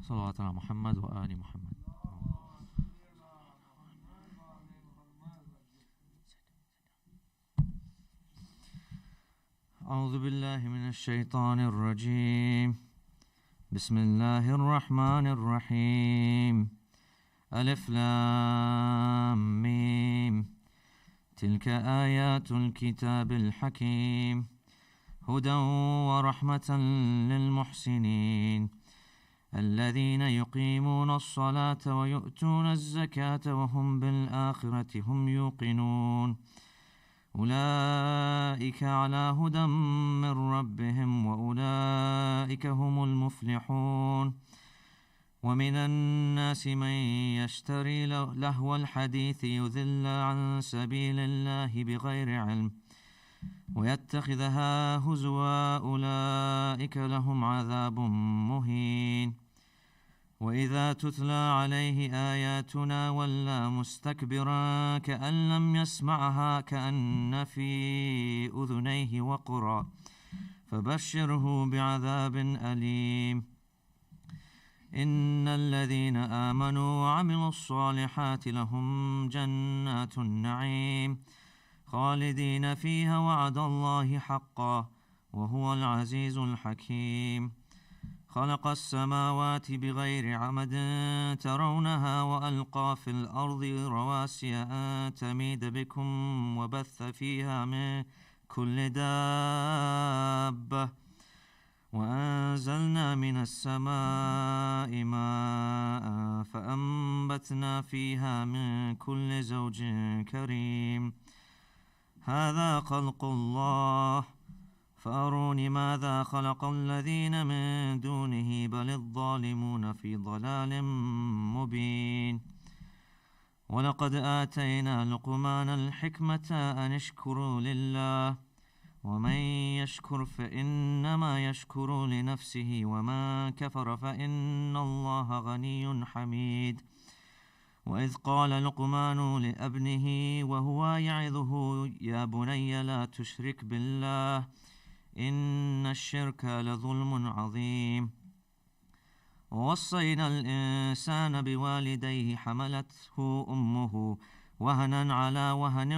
صلوات على محمد وآل محمد. أعوذ بالله من الشيطان الرجيم. بسم الله الرحمن الرحيم. ألف لام ميم. تلك آيات الكتاب الحكيم هدى ورحمة للمحسنين الذين يقيمون الصلاة ويؤتون الزكاة وهم بالآخرة هم يوقنون أولئك على هدى من ربهم وأولئك هم المفلحون. ومن الناس من يشتري لهو الحديث يذل عن سبيل الله بغير علم ويتخذها هزوا أولئك لهم عذاب مهين. وإذا تتلى عليه آياتنا ولى مستكبرا كأن لم يسمعها كأن في أذنيه وقرا فبشره بعذاب أليم. إن الذين آمنوا وعملوا الصالحات لهم جنات النعيم خالدين فيها وعد الله حقا وهو العزيز الحكيم. خلق السماوات بغير عمد ترونها وألقى في الأرض رواسي أن تميد بكم وبث فيها من كل دابة وأنزلنا من السماء ماء فأنبتنا فيها من كل زوج كريم. هذا خلق الله فأروني ماذا خلق الذين من دونه بل الظالمون في ضلال مبين. ولقد آتينا لقمان الحكمة أن اشكروا لله ومن يشكر فإنما يشكر لنفسه ومن كفر فإن الله غني حميد. وإذ قال لقمان لابنه وهو يعظه يا بني لا تشرك بالله إن الشرك لظلم عظيم. ووصينا الإنسان بوالديه حملته أمه وهنا على وهن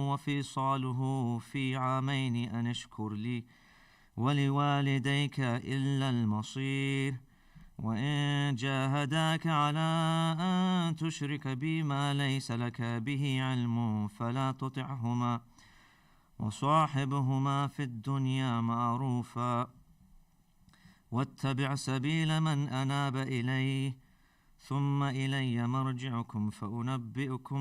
وفصاله في عامين أن اشكر لي ولوالديك إلا المصير. وإن جاهداك على أن تشرك بي ما ليس لك به علم فلا تطعهما وصاحبهما في الدنيا معروفا واتبع سبيل من أناب إليه ثم إلي مرجعكم فأنبئكم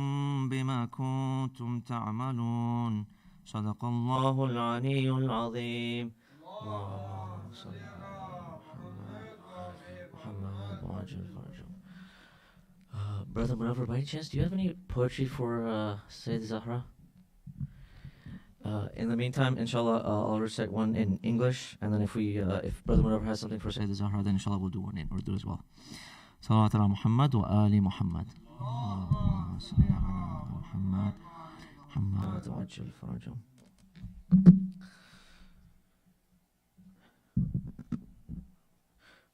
بما كنتم تعملون. صدق الله العلي العظيم. اللهم صل على محمد وعجل فرجه. Brother Munawar, by any chance, do you have any poetry for Syeda Zahra? In the meantime, inshallah, I'll recite one in English, and then if Brother Munawar has something for Syeda Zahra, then inshallah we'll do one in Urdu as well. صلوات على محمد وآل محمد. اللهم صل على محمد محمد وعجل فرجه.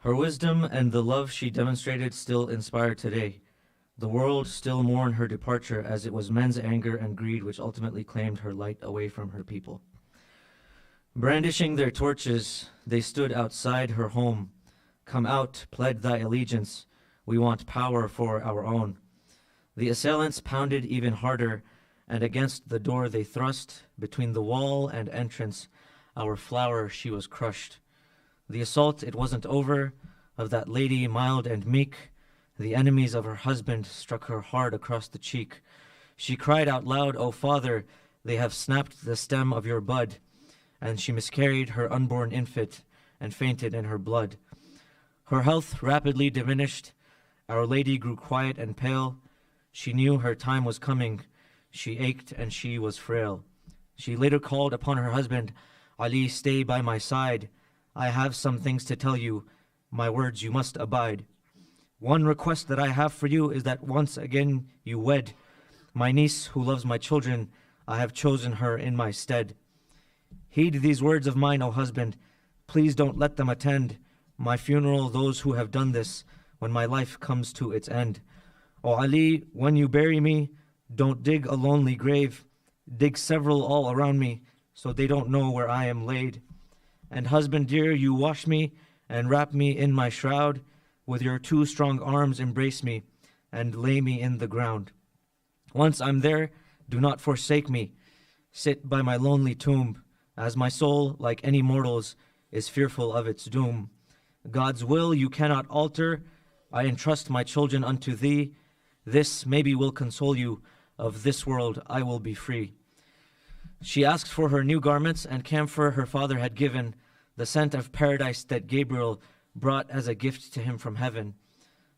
Her wisdom and the love she demonstrated still inspire today. The world still mourn her departure, as it was men's anger and greed which ultimately claimed her light away from her people. Brandishing their torches, they stood outside her home. Come out, pledge thy allegiance. We want power for our own. The assailants pounded even harder, and against the door they thrust. Between the wall and entrance, our flower she was crushed. The assault, it wasn't over, of that lady mild and meek. The enemies of her husband struck her hard across the cheek. She cried out loud, O Father, they have snapped the stem of your bud. And she miscarried her unborn infant and fainted in her blood. Her health rapidly diminished. Our Lady grew quiet and pale. She knew her time was coming. She ached and she was frail. She later called upon her husband, Ali, stay by my side. I have some things to tell you. My words you must abide. One request that I have for you is that once again you wed. My niece who loves my children, I have chosen her in my stead. Heed these words of mine, O husband. Please don't let them attend my funeral. Those who have done this when my life comes to its end. O Ali, when you bury me, don't dig a lonely grave. Dig several all around me, so they don't know where I am laid. And husband dear, you wash me and wrap me in my shroud. With your two strong arms embrace me and lay me in the ground. Once I'm there, do not forsake me. Sit by my lonely tomb, as my soul, like any mortal's, is fearful of its doom. God's will you cannot alter. I entrust my children unto thee. This maybe will console you. Of this world I will be free. She asked for her new garments and camphor her father had given, the scent of paradise that Gabriel brought as a gift to him from heaven.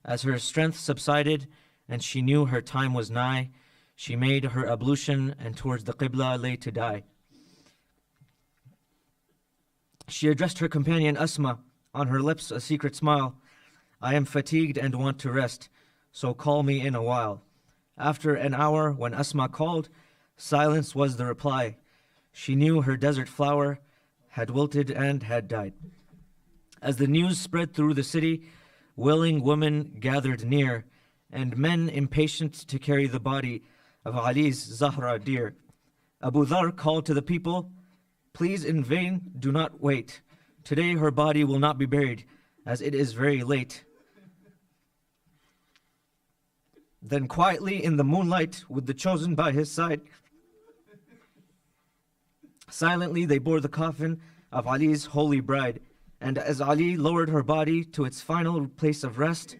As her strength subsided and she knew her time was nigh, she made her ablution and towards the Qibla lay to die. She addressed her companion Asma, on her lips a secret smile. I am fatigued and want to rest, so call me in a while. After an hour, when Asma called, silence was the reply. She knew her desert flower had wilted and had died. As the news spread through the city, willing women gathered near, and men impatient to carry the body of Ali's Zahra dear. Abu Dhar called to the people, please in vain do not wait. Today her body will not be buried, as it is very late. Then quietly in the moonlight, with the chosen by his side, silently they bore the coffin of Ali's holy bride. And as Ali lowered her body to its final place of rest,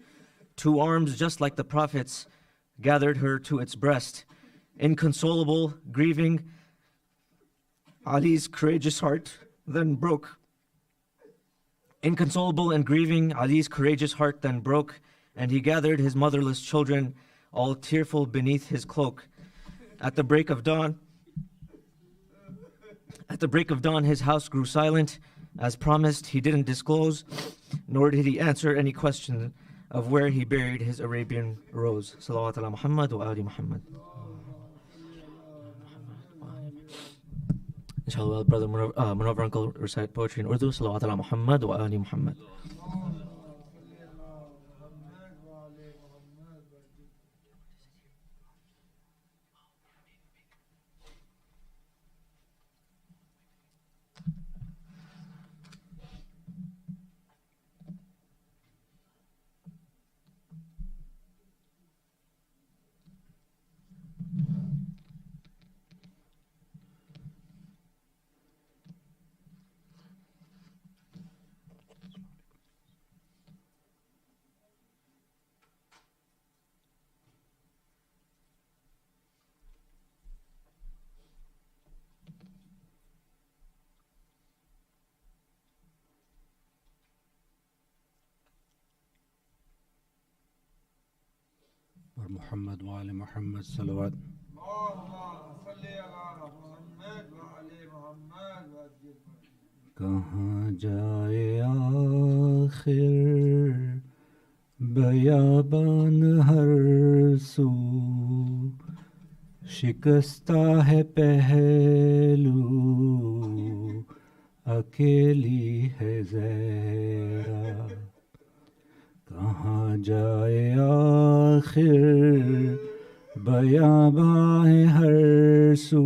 two arms just like the Prophet's gathered her to its breast. Inconsolable, grieving, Ali's courageous heart then broke. Inconsolable and grieving, Ali's courageous heart then broke, and he gathered his motherless children, all tearful beneath his cloak. At the break of dawn, his house grew silent. As promised, he didn't disclose, nor did he answer any question of where he buried his Arabian rose. Salawat ala Muhammad wa ali Muhammad. Inshallah, brother Munawar uncle recite poetry in Urdu. Salawat ala Muhammad wa ali Muhammad. محمد وآل محمد صلوات. कहाँ जाए आखिर बयाबान हर सू, शिकस्ता है पहलू अकेली है ज़हरा. कहाँ जाए आखिर बयाबान हर सू,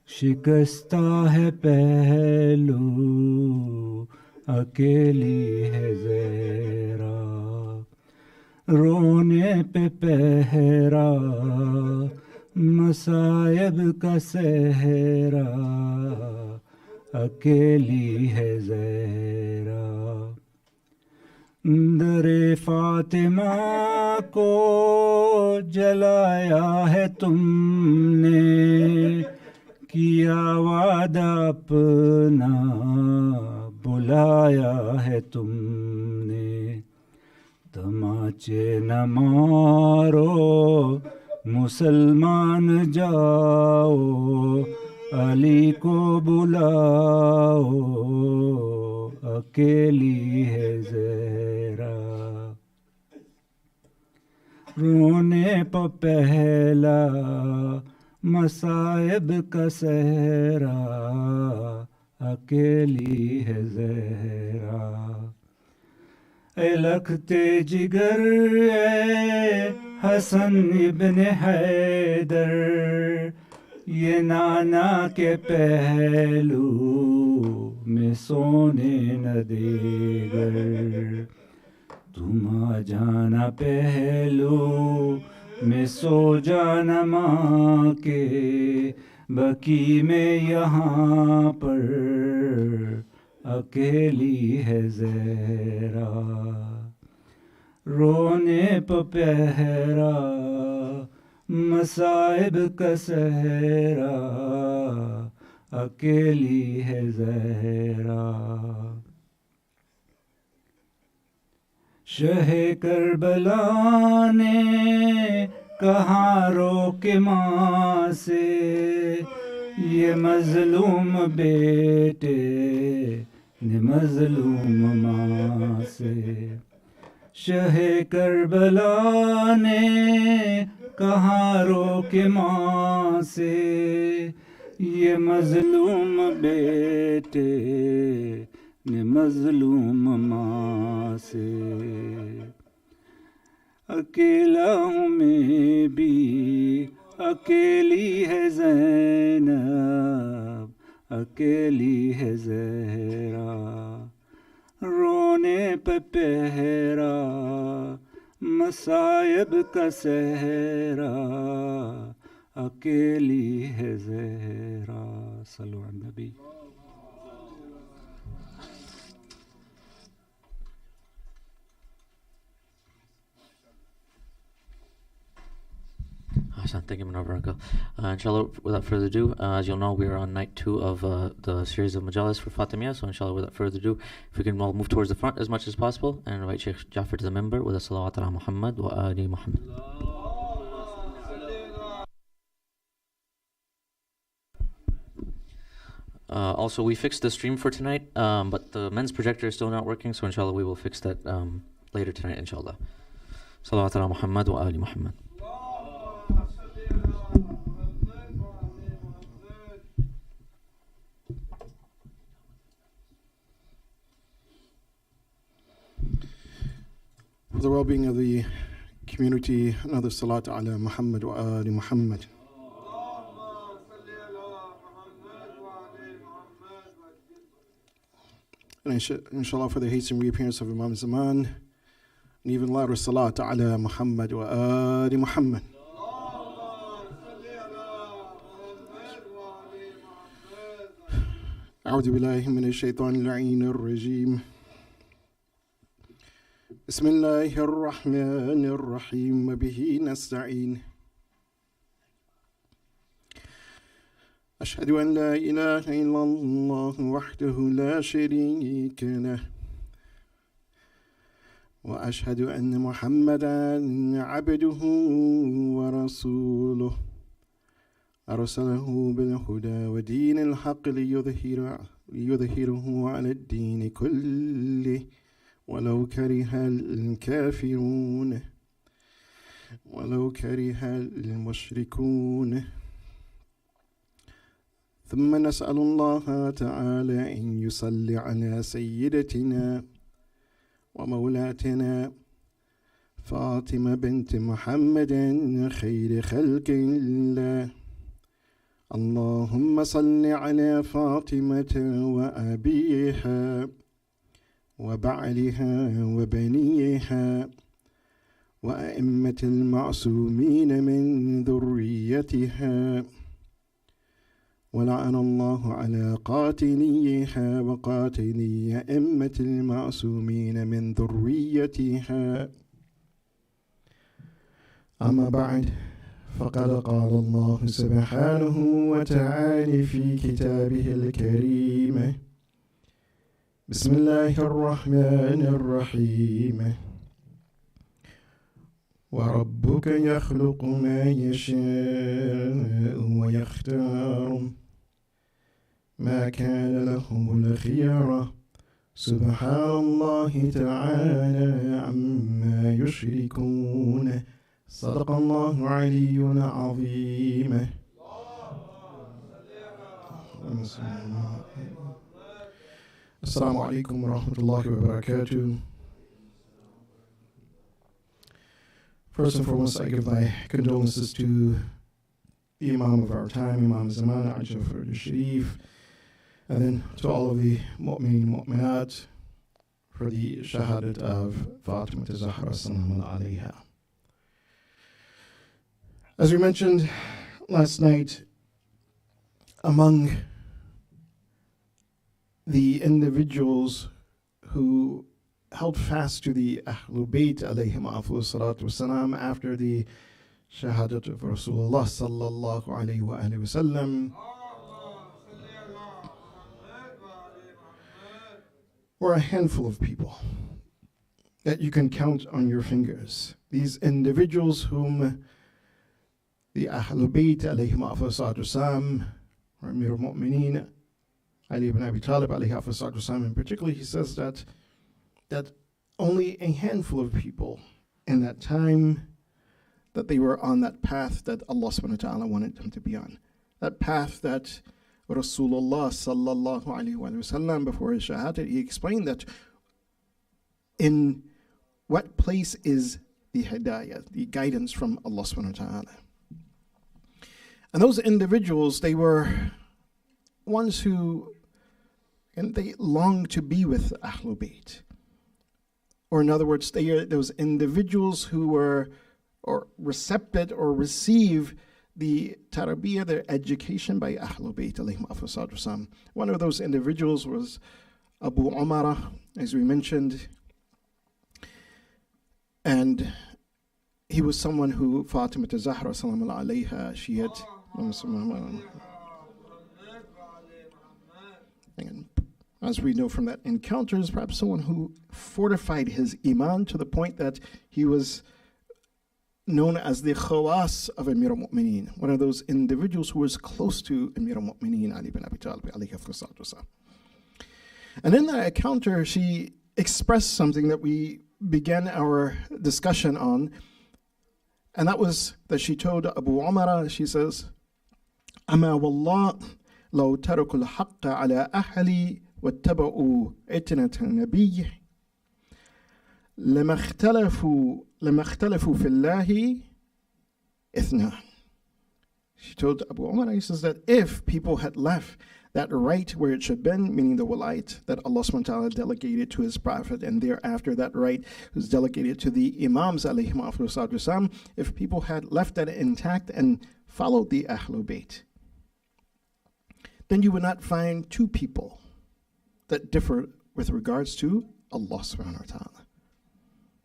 शिकस्ता है पहलू अकेली है ज़हरा. रोने पे पहरा मसायब का सहरा, अकेली है ज़हरा. दरे फातिमा को जलाया है तुमने, किया वादा अपना बुलाया है तुमने. तमाचे न मारो मुसलमान जाओ, अली को बुलाओ अकेली है ज़हरा. रोने पर पहला मसाइब का सहरा, अकेली है ज़हरा. اے لکھتے جگر اے حسن ابن حیدر یہ نانا کے پہلو میں سونے نہ دے گر تم آ جانا پہلو میں سو جانا ماں کے بکی میں یہاں پر اکیلی ہے زہرا رونے پہ پہرا مصائب کا سہرا اکیلی ہے زہرا شہ کربلا نے کہاں روک ماں سے یہ مظلوم بیٹے نے مظلوم ماں سے شہ کربلا نے کہاں روک ماں سے یہ مظلوم بیٹے نے مظلوم ماں سے اکیلا ہوں میں بھی اکیلی ہے زینب اکیلی ہے زہرا رونے پہ پہرا مصائب کا سہرا اکیلی ہے زہرا صلو علی النبی Awesome. Thank you, Manavar. Inshallah, without further ado, as you'll know, we are on night 2 of the series of Majalis for Fatimiyya. So, inshallah, without further ado, if we can all move towards the front as much as possible and invite Sheikh Jafar to the member with a salawat ala Muhammad wa ali Muhammad. Also, we fixed the stream for tonight, but the men's projector is still not working. So, inshallah, we will fix that later tonight, inshallah. Salawat ala Muhammad wa ali Muhammad. For the well-being of the community, another salat ala Muhammad wa ali Muhammad. And inshallah, for the hastened reappearance of Imam Zaman, an even louder salat ala Muhammad wa ali Muhammad. أعوذ بالله من الشيطان اللعين الرجيم بسم الله الرحمن الرحيم وبه نستعين أشهد أن لا إله إلا الله وحده لا شريك له وأشهد أن محمدا عبده ورسوله أرسله بالهدى ودين الحق ليظهره على الدين كله ولو كره الكافرون ولو كره المشركون ثم نسأل الله تعالى أن يصلي على سيدتنا ومولاتنا فاطمة بنت محمد خير خلق الله اللهم صل على فاطمة وأبيها وبعلها وبنيها وأئمة المعصومين من ذريتها ولعن الله على قاتليها وقاتلي أئمة المعصومين من ذريتها أما بعد فقد قال الله سبحانه وتعالى في كتابه الكريم بسم الله الرحمن الرحيم وربك يخلق ما يشاء ويختار ما كان لهم الخيرة سبحان الله تعالى عما يشركون صدق الله العلي العظيم السلام عليكم ورحمة الله وبركاته. First and foremost, I give my condolences to the Imam of our time, Imam Zaman, Ajafar al-Sharif, and then to all of the mu'mineen mu'minat for the shahadat of Fatima Zahra sallallahu alayha. As we mentioned last night, among the individuals who held fast to the Ahlul Bayt alayhim afdalus salatu wassalam after the shahadat of Rasulullah sallallahu alayhi wa alihi wasallam were a handful of people that you can count on your fingers. These individuals whom the Ahlul Bayt alayhim afdalus salatu wassalam, or Amir al-Mu'mineen Ali ibn Abi Talib alayhi afdalus salatu wassalam in particular, he says that only a handful of people in that time that they were on that path that Allah subhanahu wa ta'ala wanted them to be on. That path that Rasulullah sallallahu alayhi wa sallam, before his shahadat, he explained that in what place is the hidayah, the guidance from Allah subhanahu wa ta'ala. And those individuals, they were ones who, and they longed to be with Ahlul Bayt. Or in other words, they are those individuals who were or recepted or receive the tarbiyah, their education by Ahlul Bayt alayhim afdalus salatu. One of those individuals was Abu Umara, as we mentioned, and he was someone who Fatima Zahra salamu alayha, she had, and as we know from that encounter, is perhaps someone who fortified his iman to the point that he was known as the khawas of Amir al-Mu'mineen, one of those individuals who was close to Amir al-Mu'mineen Ali ibn Abi Talib alayhi salatu wasalam. And in that encounter, she expressed something that we began our discussion on, and that was that she told Abu Umara, she says, "Ama wallah law taraku al-haqqa ala ahli واتبعوا عتنة النبي لما اختلفوا في الله اثنان." She told Abu Umar, he says that if people had left that right where it should have been, meaning the walayat that Allah subhanahu wa ta'ala delegated to his prophet, and thereafter that right was delegated to the imams alayhim afdalus salatu wassalam, if people had left that intact and followed the Ahlul Bayt, then you would not find two people that differ with regards to Allah subhanahu wa ta'ala.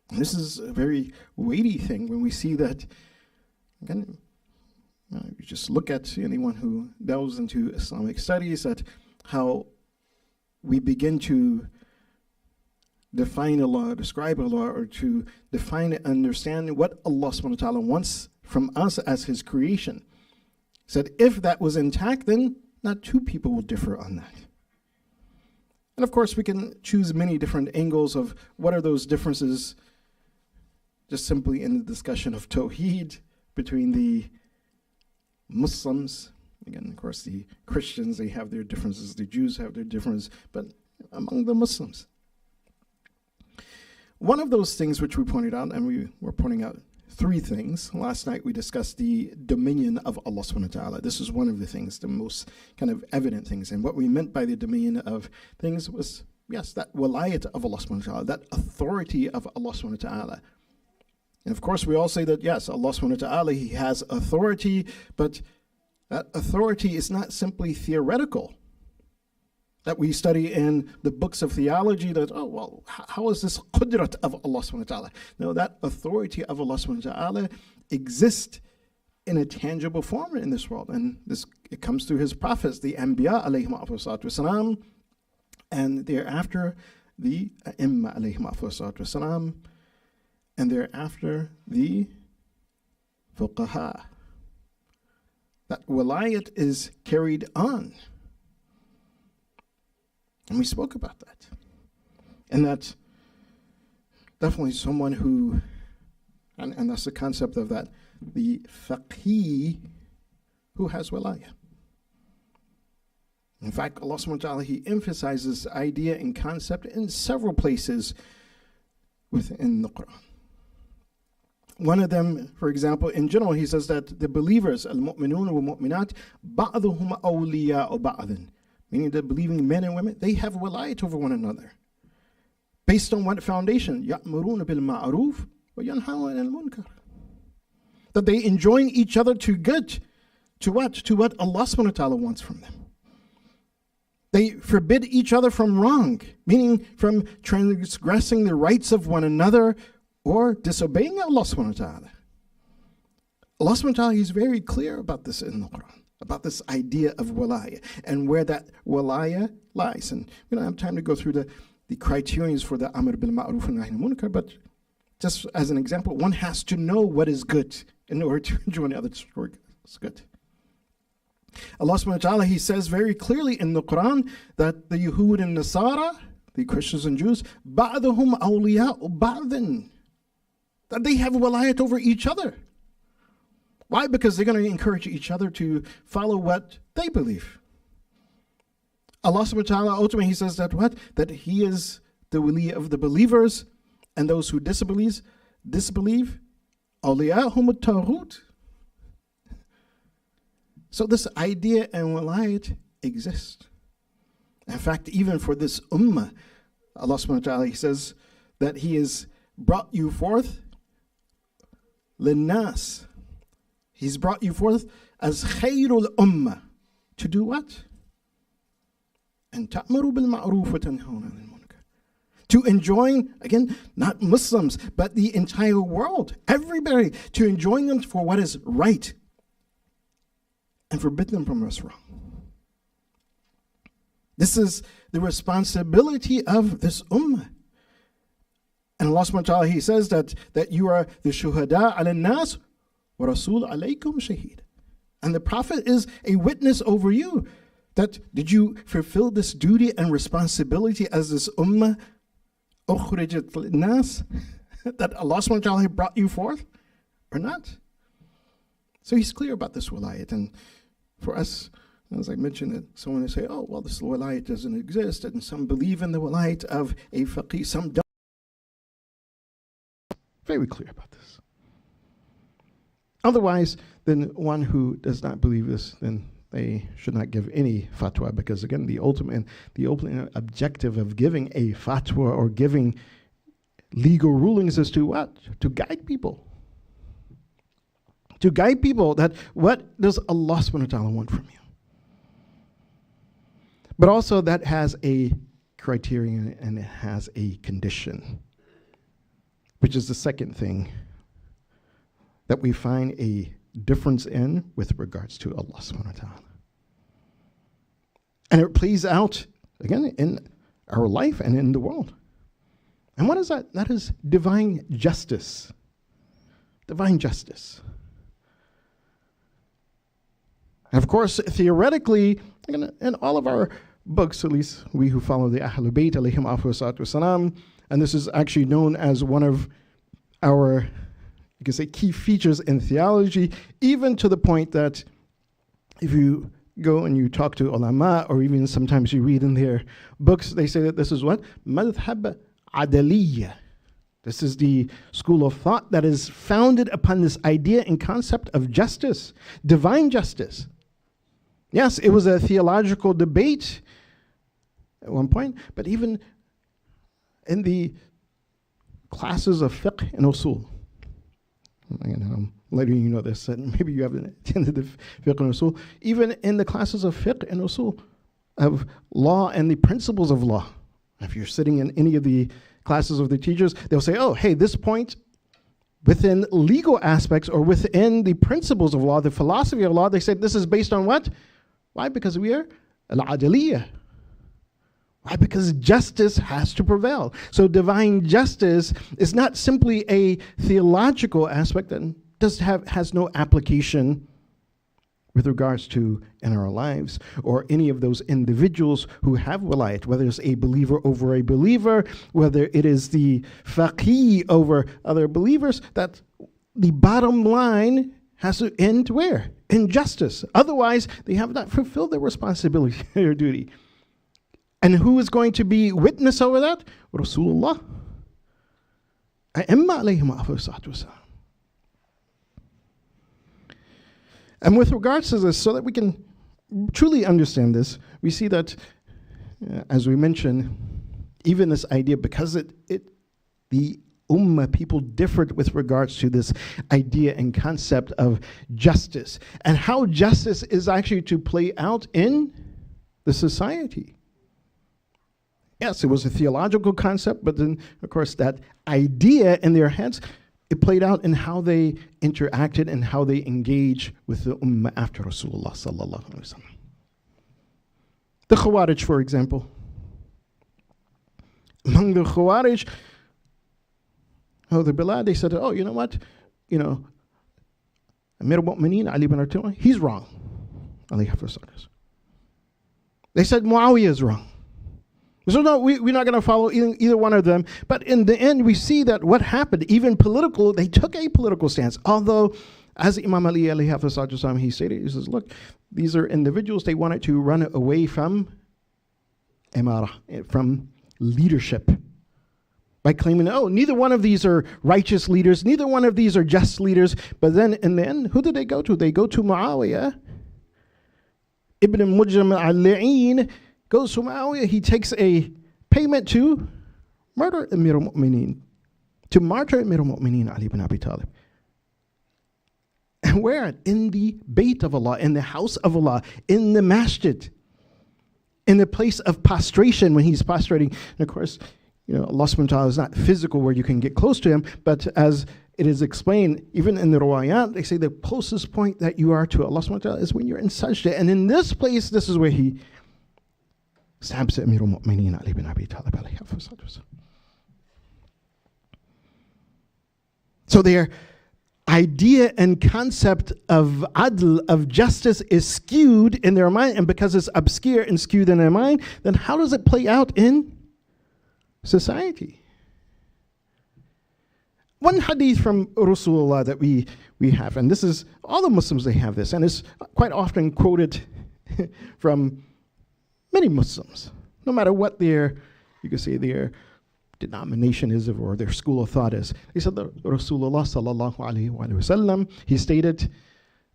And this is a very weighty thing when we see that, again, you just look at anyone who delves into Islamic studies, that how we begin to define Allah, describe Allah, or to define and understand what Allah subhanahu wa ta'ala wants from us as his creation. He said if that was intact, then not two people will differ on that. And of course, we can choose many different angles of what are those differences, just simply in the discussion of Tawheed between the Muslims. Again, of course, the Christians, they have their differences, the Jews have their differences, but among the Muslims. One of those things which we pointed out, and we were pointing out three things. Last night we discussed the dominion of Allah subhanahu wa ta'ala. This is one of the things, the most kind of evident things. And what we meant by the dominion of things was, yes, that walayat of Allah subhanahu wa ta'ala, that authority of Allah subhanahu wa ta'ala. And of course we all say that, yes, Allah subhanahu wa ta'ala, he has authority, but that authority is not simply theoretical. That we study in the books of theology that, oh, well, how is this qudrat of Allah subhanahu wa ta'ala? No, that authority of Allah subhanahu wa ta'ala exists in a tangible form in this world. And this, it comes through his prophets, the Anbiya alayhim salatu wasalam, and thereafter the A'imma alayhim salatu wasalam, and thereafter the Fuqaha. That walayat is carried on. And we spoke about that. And that's definitely someone who, and that's the concept of that, the faqih who has wilayah. In fact, Allah subhanahu wa ta'ala, he emphasizes this idea and concept in several places within the Quran. One of them, for example, in general, he says that the believers, al-mu'minun wa-mu'minat, ba'duhum awliya'u ba'din, meaning the believing men and women, they have wilayat over one another. Based on what foundation? يَأْمُرُونَ بِالْمَعْرُوفِ وَيَنْهَوْنَ عَنِ الْمُنْكَرِ. That they enjoin each other to good. To what? To what Allah subhanahu wa ta'ala wants from them. They forbid each other from wrong, meaning from transgressing the rights of one another or disobeying Allah subhanahu wa ta'ala. Allah subhanahu wa ta'ala is very clear about this in the Quran, about this idea of walaya and where that walaya lies. And we don't have time to go through the criterions for the amr bil ma'ruf and nahy anil munkar, but just as an example, one has to know what is good in order to enjoy the other is good. Allah subhanahu wa ta'ala, he says very clearly in the Quran that the Yahud and Nasara, the Christians and Jews, ba'duhum awliya'u ba'din, that they have wilayat over each other. Why? Because they're going to encourage each other to follow what they believe. Allah subhanahu wa ta'ala ultimately, he says that what? That he is the wali of the believers, and those who disbelieve, awliya'hum at-taghut. So this idea and wilayat exist. In fact, even for this ummah, Allah subhanahu wa ta'ala, he says that he has brought you forth linnas. He's brought you forth as khayrul ummah. To do what? And ta'muru bil ma'ruf wa tanhawna 'anil munkar. To enjoin, again, not Muslims, but the entire world, everybody, to enjoin them for what is right and forbid them from what's wrong. This is the responsibility of this ummah. And Allah subhanahu wa ta'ala, he says that you are the shuhada ala nas wa rasul alaykum shaheed. And the Prophet is a witness over you. That did you fulfill this duty and responsibility as this ummah ukhrijat nas, that Allah subhanahu wa ta'ala brought you forth or not? So he's clear about this wilayat. And for us, as I mentioned, that someone will say, oh, well, this wilayat doesn't exist, and some believe in the wilayat of a faqih, some don't. Very clear about this. Otherwise, then one who does not believe this, then they should not give any fatwa, because again, the ultimate objective of giving a fatwa or giving legal rulings is to what? To guide people. To guide people that what does Allah subhanahu wa ta'ala want from you? But also that has a criterion and it has a condition, which is the second thing that we find a difference in with regards to Allah subhanahu wa ta'ala. And it plays out, again, in our life and in the world. And what is that? That is divine justice. Divine justice. And of course, theoretically, in all of our books, at least we who follow the Ahlul Bayt, alayhim afsalatu wasalam, and this is actually known as one of our, you can say, key features in theology, even to the point that if you go and you talk to ulama, or even sometimes you read in their books, they say that this is what? Madhhab adaliyya. This is the school of thought that is founded upon this idea and concept of justice, divine justice. Yes, it was a theological debate at one point, but even in the classes of fiqh and usul, I'm letting you know this, and maybe you haven't attended the fiqh and usul, even in the classes of fiqh and usul, of law and the principles of law, if you're sitting in any of the classes of the teachers, they'll say, oh, hey, this point within legal aspects or within the principles of law, the philosophy of law, they said this is based on what? Why? Because we are al-adaliyah. Why? Because justice has to prevail. So divine justice is not simply a theological aspect that has no application with regards to in our lives, or any of those individuals who have wilayat, whether it's a believer over a believer, whether it is the faqih over other believers, that the bottom line has to end where? In justice. Otherwise, they have not fulfilled their responsibility, their duty. And who is going to be witness over that? Rasulullah. And with regards to this, so that we can truly understand this, we see that, as we mentioned, even this idea, because the Ummah people differed with regards to this idea and concept of justice and how justice is actually to play out in the society. Yes, it was a theological concept, but then, of course, that idea in their heads, it played out in how they interacted and how they engage with the Ummah after Rasulullah sallallahu alaihi wasallam. The Khawarij, for example. Among the Khawarij, the Bilad, they said, oh, you know what? You know, Amir al-Mu'mineen, Ali ibn Abi Talib, he's wrong. They said Muawiyah is wrong. So no, we're not going to follow either one of them. But in the end, we see that what happened, even political, they took a political stance. Although, as Imam Ali alayhi he stated, he says, look, these are individuals, they wanted to run away from imara, from leadership, by claiming, oh, neither one of these are righteous leaders, neither one of these are just leaders. But then in the end, who did they go to? They go to Muawiyah. Ibn Mujrim al-La'in goes to Muawiyah. He takes a payment to murder Amir al-Mu'mineen, to martyr Amir al-Mu'mineen Ali ibn Abi Talib. And where? In the Bayt of Allah, in the house of Allah, in the masjid, in the place of prostration when he's prostrating. And of course, you know, Allah subhanahu wa ta'ala is not physical where you can get close to him, but as it is explained, even in the riwayat, they say the closest point that you are to Allah subhanahu wa ta'ala is when you're in sajda. And in this place, this is where he stabs Amir al-Mu'mineen Ali ibn Abi Talib alayhi salatu. So their idea and concept of adl, of justice, is skewed in their mind, and because it's obscure and skewed in their mind, then how does it play out in society? One hadith from Rasulullah that we have, and this is, all the Muslims, they have this, and it's quite often quoted from many Muslims, no matter what their, you could say, their denomination is or their school of thought is. He said that Rasulullah sallallahu alaihi wasallam, he stated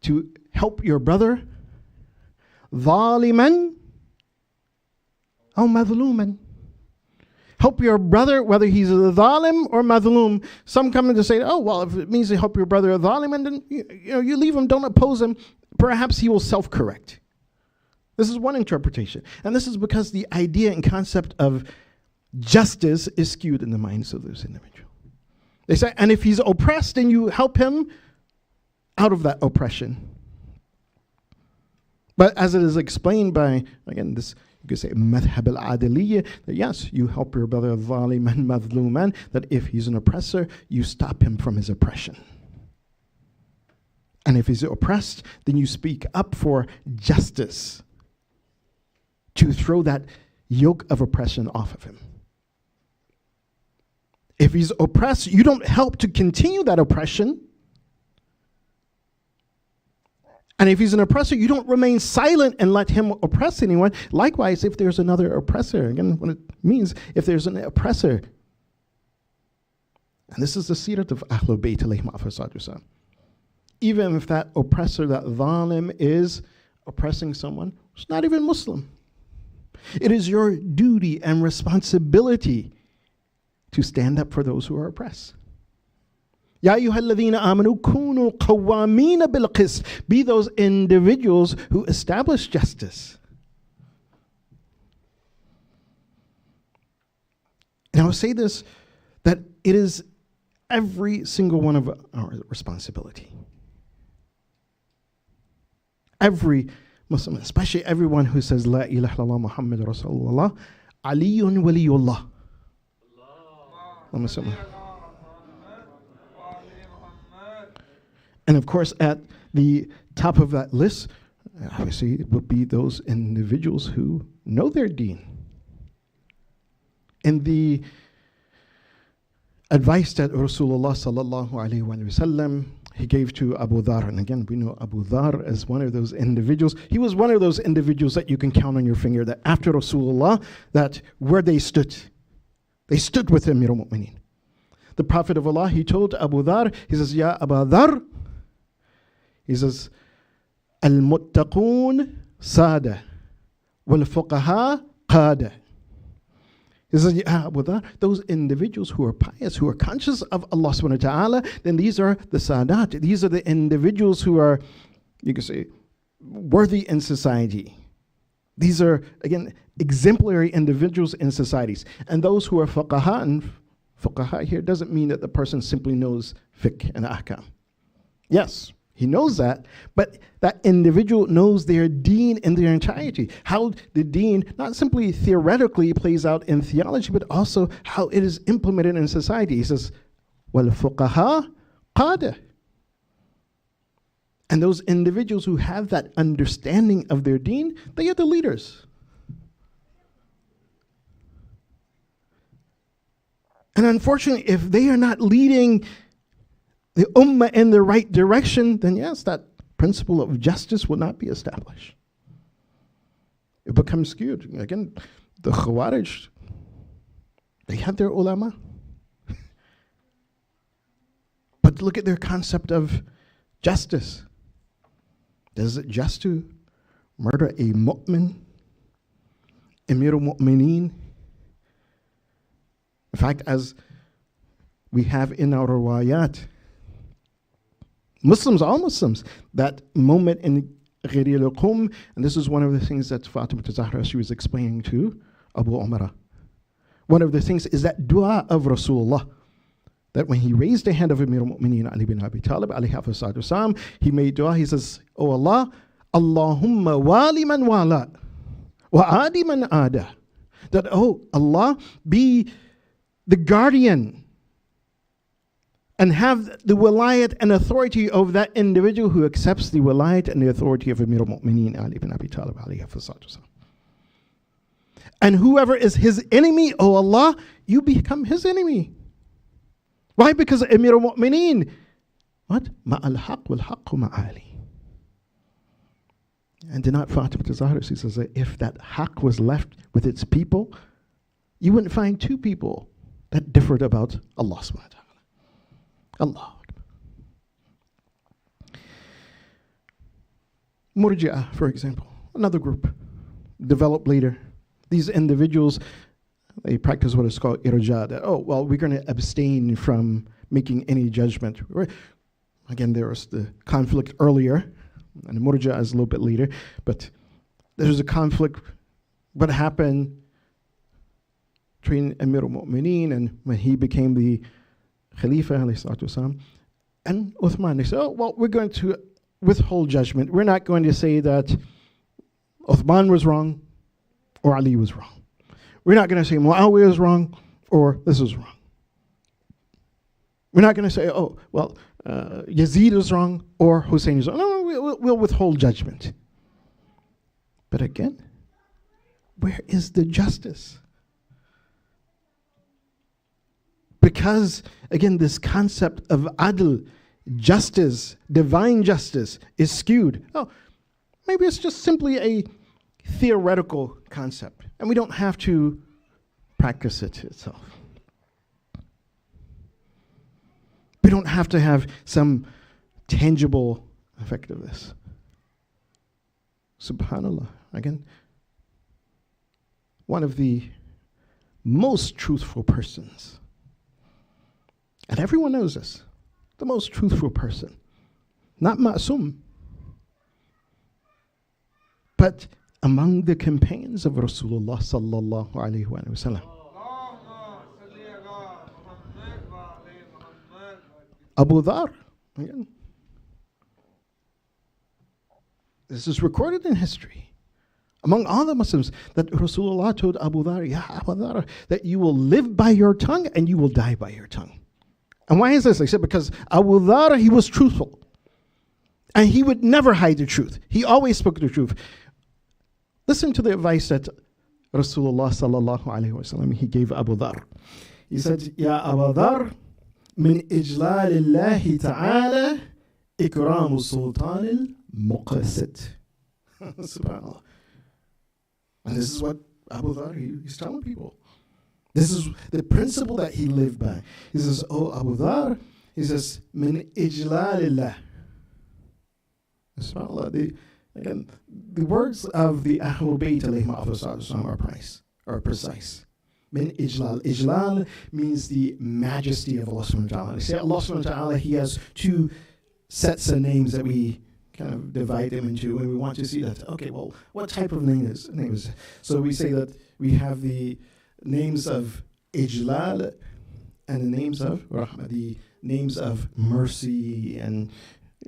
to help your brother ظالما أو مظلوما. Help your brother, whether he's a zalim or madhloom. Some come in to say, oh, well, if it means to help your brother a zalim, then you leave him, don't oppose him. Perhaps he will self-correct. This is one interpretation. And this is because the idea and concept of justice is skewed in the minds of those individuals. They say, and if he's oppressed, then you help him out of that oppression. But as it is explained by, again, this, you could say, madhab al-adiliyya, that yes, you help your brother zaliman madhluman, that if he's an oppressor, you stop him from his oppression. And if he's oppressed, then you speak up for justice to throw that yoke of oppression off of him. If he's oppressed, you don't help to continue that oppression. And if he's an oppressor, you don't remain silent and let him oppress anyone. Likewise, if there's another oppressor, again, what it means, if there's an oppressor, and this is the sirat of Ahlul Bayt alayhim afsad, even if that oppressor, that zalim, is oppressing someone who's not even Muslim, it is your duty and responsibility to stand up for those who are oppressed. Ya ayyuhalladhina amanu kunu qawwamina bil qist. Be those individuals who establish justice. And I will say this, that it is every single one of our responsibility. Every Muslim, especially everyone who says La ilaha illallah Muhammad Rasulullah, Aliyun waliyullah. And of course, at the top of that list, obviously, it would be those individuals who know their deen. And the advice that Rasulullah sallallahu alaihi wasallam he gave to Abu Dhar, and again, we know Abu Dhar as one of those individuals. He was one of those individuals that you can count on your finger, that after Rasulullah, that where they stood with Amir al-Mu'mineen. The Prophet of Allah, he told Abu Dhar, he says, Ya Abu Dhar, he says, Al-muttaqoon sada. Wal-fuqaha qada. He says, yeah, Abu Dhar, those individuals who are pious, who are conscious of Allah subhanahu wa ta'ala, then these are the sadat. These are the individuals who are, you could say, worthy in society. These are, again, exemplary individuals in societies. And those who are fuqaha, and fuqaha here doesn't mean that the person simply knows fiqh and ahkam. Yes, he knows that, but that individual knows their deen in their entirety. How the deen not simply theoretically plays out in theology, but also how it is implemented in society. He says, وَالْفُقَهَا قَادَةٌ. And those individuals who have that understanding of their deen, they are the leaders. And unfortunately, if they are not leading the ummah in the right direction, then yes, that principle of justice will not be established. It becomes skewed. Again, the Khawarij, they had their ulama. But look at their concept of justice. Is it just to murder a mu'min, Amir al-Mu'mineen? In fact, as we have in our riwayat, Muslims, all Muslims, that moment in Ghiri al-Qum, and this is one of the things that Fatima Zahra, she was explaining to Abu Umara. One of the things is that dua of Rasulullah, that when he raised the hand of Amir al-Mu'mineen Ali bin Abi Talib, alayhi salatu wasalam, he made dua, he says, Oh Allah, Allahumma wali man wala, wa adi man ada. That, oh Allah, be the guardian and have the wilayat and authority of that individual who accepts the wilayat and the authority of Amir al-Mu'mineen Ali bin Abi Talib, alayhi salatu wasalam. And whoever is his enemy, oh Allah, you become his enemy. Why? Because Amir al-Mu'mineen, what? Ma'al haq wal haqu ma'ali. And did not Fatima Zahra, she says that if that haq was left with its people, you wouldn't find two people that differed about Allah subhanahu wa ta'ala. Allah. Murji'ah, for example, another group, developed later. These individuals, they practice what is called irja, that, oh, well, we're going to abstain from making any judgment. Again, there was the conflict earlier, and the Murja is a little bit later, but there's a conflict. What happened between Amir al-Mu'mineen and when he became the Khalifa, and Uthman, they said, oh, well, we're going to withhold judgment. We're not going to say that Uthman was wrong or Ali was wrong. We're not going to say Muawiyah is wrong or this is wrong. We're not going to say, oh, well, Yazid is wrong or Hussein is wrong. No, we'll withhold judgment. But again, where is the justice? Because, again, this concept of adl, justice, divine justice, is skewed. Oh, maybe it's just simply a theoretical concept, and we don't have to practice it itself. We don't have to have some tangible effect of this. Subhanallah. Again, one of the most truthful persons, and everyone knows this, the most truthful person, not ma'sum, but among the companions of Rasulullah sallallahu alayhi wa sallam. Abu Dhar, again. This is recorded in history among all the Muslims that Rasulullah told Abu Dhar, Ya Abu Dhar, that you will live by your tongue and you will die by your tongue. And why is this? They said because Abu Dhar, he was truthful. And he would never hide the truth. He always spoke the truth. Listen to the advice that Rasulullah sallallahu alayhi wa sallam, he gave Abu Dhar. He said, Ya Abu Dhar, min ijlalillahi ta'ala ikramu sultan al-muqasid. Subhanallah. And this is what Abu Dhar, he's telling people. This is the principle that he lived by. He says, oh, Abu Dhar, he says, min ijlalillah. SubhanAllah, the words of the Ahlul Bayt alayhim are precise. Min ijlal. Ijlal means the majesty of Allah subhanahu wa ta'ala. They say Allah subhanahu wa ta'ala, He has two sets of names that we kind of divide them into, and we want to see that, okay, well, what type of name is? So we say that we have the names of ijlal and the names of rahmah, the names of mercy and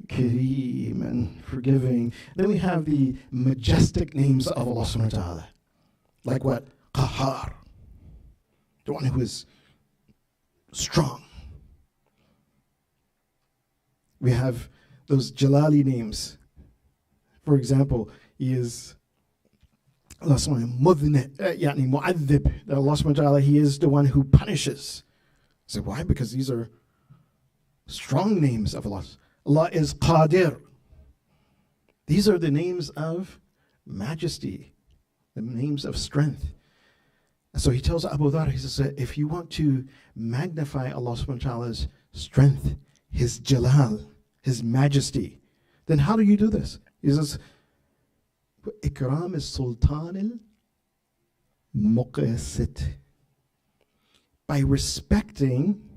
kareem and forgiving. Then we have the majestic names of Allah subhanahu wa ta'ala. Like what? Qahar, the one who is strong. We have those Jalali names. For example, He is Allah subhanahu wa ta'ala, mu'adhib, that Allah subhanahu wa ta'ala, He is the one who punishes. So why? Because these are strong names of Allah. Allah is Qadir. These are the names of majesty, the names of strength. So He tells Abu Dhar, He says, if you want to magnify Allah subhanahu wa ta'ala's strength, His jalal, His majesty, then how do you do this? He says, Ikram is Sultan al-Muqasit. By respecting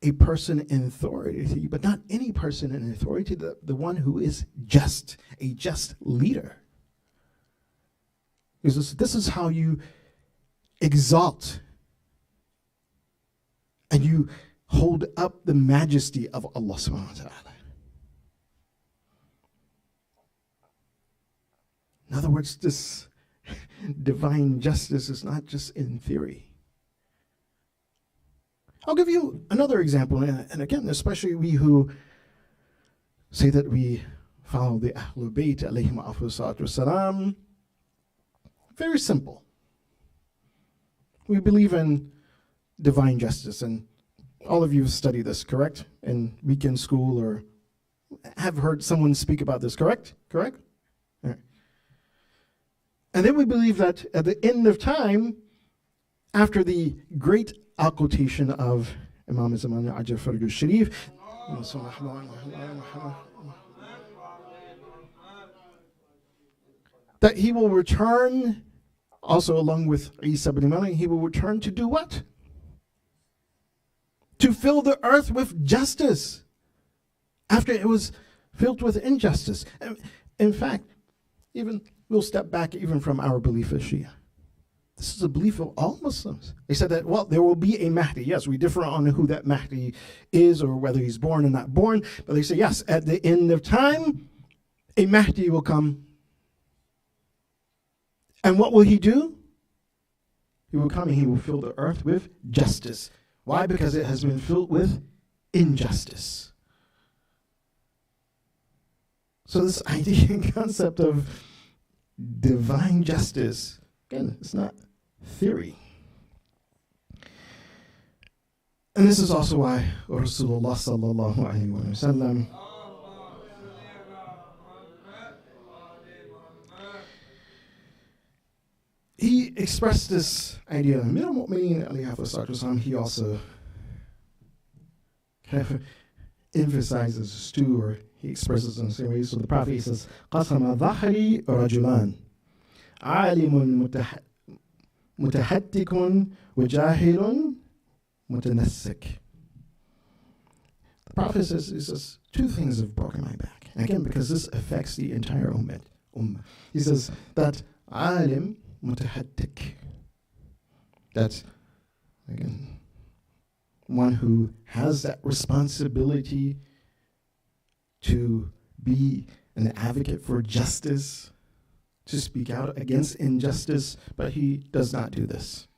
a person in authority, but not any person in authority, the one who is just, a just leader. He says, this is how you exalt and you hold up the majesty of Allah subhanahu wa ta'ala. In other words, this divine justice is not just in theory. I'll give you another example, and again, especially we who say that we follow the Ahlul Bayt alayhim wasalam. Very simple. We believe in divine justice, and all of you study this, correct? In weekend school, or have heard someone speak about this, correct? Correct? All right. And then we believe that at the end of time, after the great occultation of Imam Zaman Ajah Fargus Sharif, that he will return, also along with Isa ibn Maryam, he will return to do what? To fill the earth with justice after it was filled with injustice. In fact, even we'll step back even from our belief as Shia. This is a belief of all Muslims. They said that, well, there will be a Mahdi. Yes, we differ on who that Mahdi is or whether he's born or not born. But they say, yes, at the end of time, a Mahdi will come. And what will he do? He will come and he will fill the earth with justice. Why? Because it has been filled with injustice. So this idea and concept of divine justice, again, it's not theory. And this is also why Rasulullah sallallahu alayhi wa sallam he expressed this idea. Amir al-Mu'mineen alayhi wasallam, he also kind of emphasizes this too, or he expresses in the same way. So the Prophet says, قَسَمَ ظَهْرِي رَجُلَانِ عَالِمٌ مُتَحَتِّكٌ وَجَاهِلٌ مُتَنَسِّكٌ. The Prophet says, he says, two things have broken my back. And again, because this affects the entire ummah. He says that alim mutahattik, that, again, one who has that responsibility to be an advocate for justice, to speak out against injustice, but he does not do this.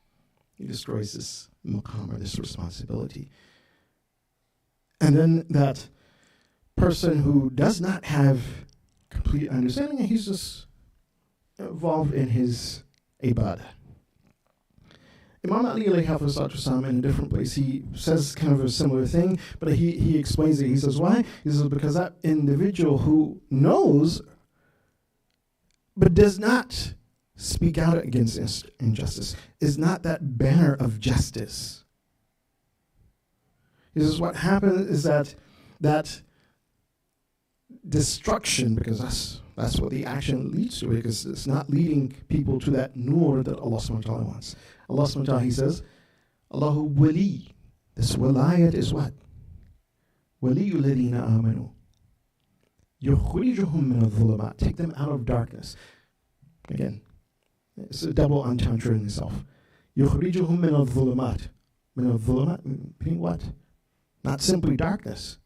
He destroys this maqam, or this responsibility. And then that person who does not have complete understanding, he's just involved in his ibadah. Imam Ali alayhi in a different place, he says kind of a similar thing, but he explains it. He says, why? He says, because that individual who knows but does not speak out against injustice is not that banner of justice. He says what happens is that destruction, because that's what the action leads to, because it's not leading people to that nur that Allah subhanahu wa ta'ala wants. Allah subhanahu wa ta'ala, He says, Allahu wali. This walayat is what? Waliyul ladina amanu. Yukhrijuhum min al-dhulumat. Take them out of darkness. Again, it's a double entendre in itself. Yukhrijuhum min al-dhulumat. Min al-dhulumat meaning what? Not simply darkness.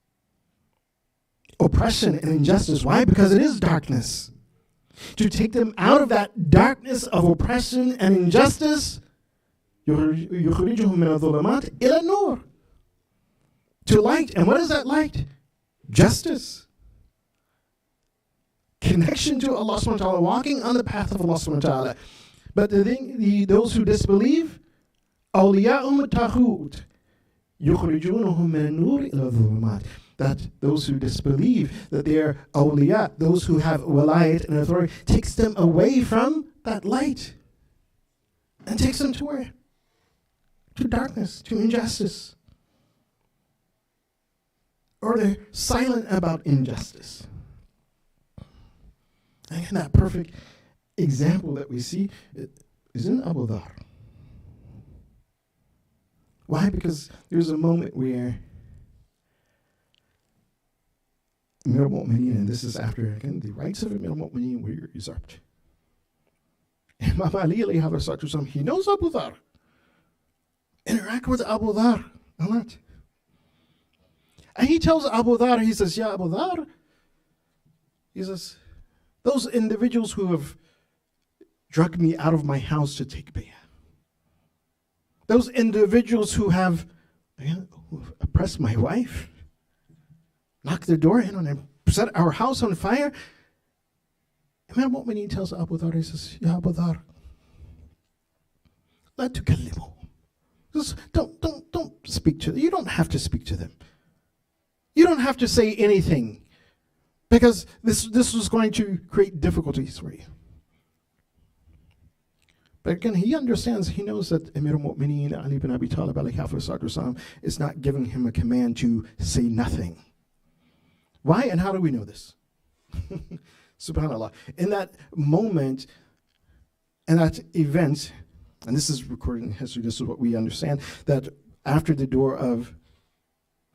Oppression and injustice. Why? Because it is darkness. To take them out of that darkness of oppression and injustice, يُخْرِجُهُمْ مِنَ الظُّلُمَاتِ إِلَى النُّورِ. To light. And what is that light? Justice. Connection to Allah subhanahu wa ta'ala, walking on the path of Allah subhanahu wa ta'ala. But those who disbelieve, أَوْلِيَاءُهُمُ التَّاغُوتِ يُخْرِجُونَهُم مِنَ النُّورِ إِلَى الظُّلُمَاتِ. That those who disbelieve, that they are awliya, those who have walayat and authority, takes them away from that light and takes them to where? To darkness, to injustice. Or they're silent about injustice. Again, that perfect example that we see is in Abu Dhar. Why? Because there's a moment where Amir al-Mu'mineen, and this is after, again, the rights of Amir al-Mu'mineen were usurped. Imam Ali alayhi salatu wasalam, he knows Abu Dhar. Interact with Abu Dhar a lot. And he tells Abu Dhar, he says, Ya Abu Dhar, he says, those individuals who have dragged me out of my house to take bay'ah, those individuals who have oppressed my wife, knocked the door in on him, set our house on fire. Imam al-Mu'mineen tells Abu Dhar, he says, Ya Abu Dhar, la tukallimu. Don't speak to them. You don't have to speak to them. You don't have to say anything, because this was going to create difficulties for you. But again, he understands, he knows that Amir al-Mu'mineen Ali ibn Abi Talib alayhi is not giving him a command to say nothing. Why and how do we know this? SubhanAllah. In that moment, in that event, and this is recorded in history, this is what we understand, that after the door of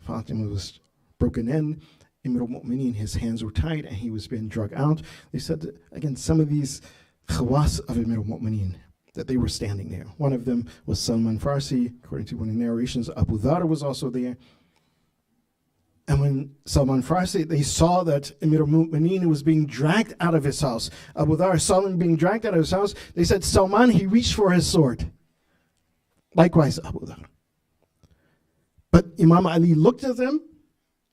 Fatima was broken in, Amir al-Mu'mineen, his hands were tied and he was being dragged out. They said that, again, some of these khawas of Amir al-Mu'mineen, that they were standing there. One of them was Salman Farsi, according to one of the narrations. Abu Dhar was also there. And when Salman Farsi, they saw that Amir al-Mu'mineen was being dragged out of his house. Abu Dhar saw him being dragged out of his house. They said, Salman, he reached for his sword. Likewise, Abu Dhar. But Imam Ali looked at them.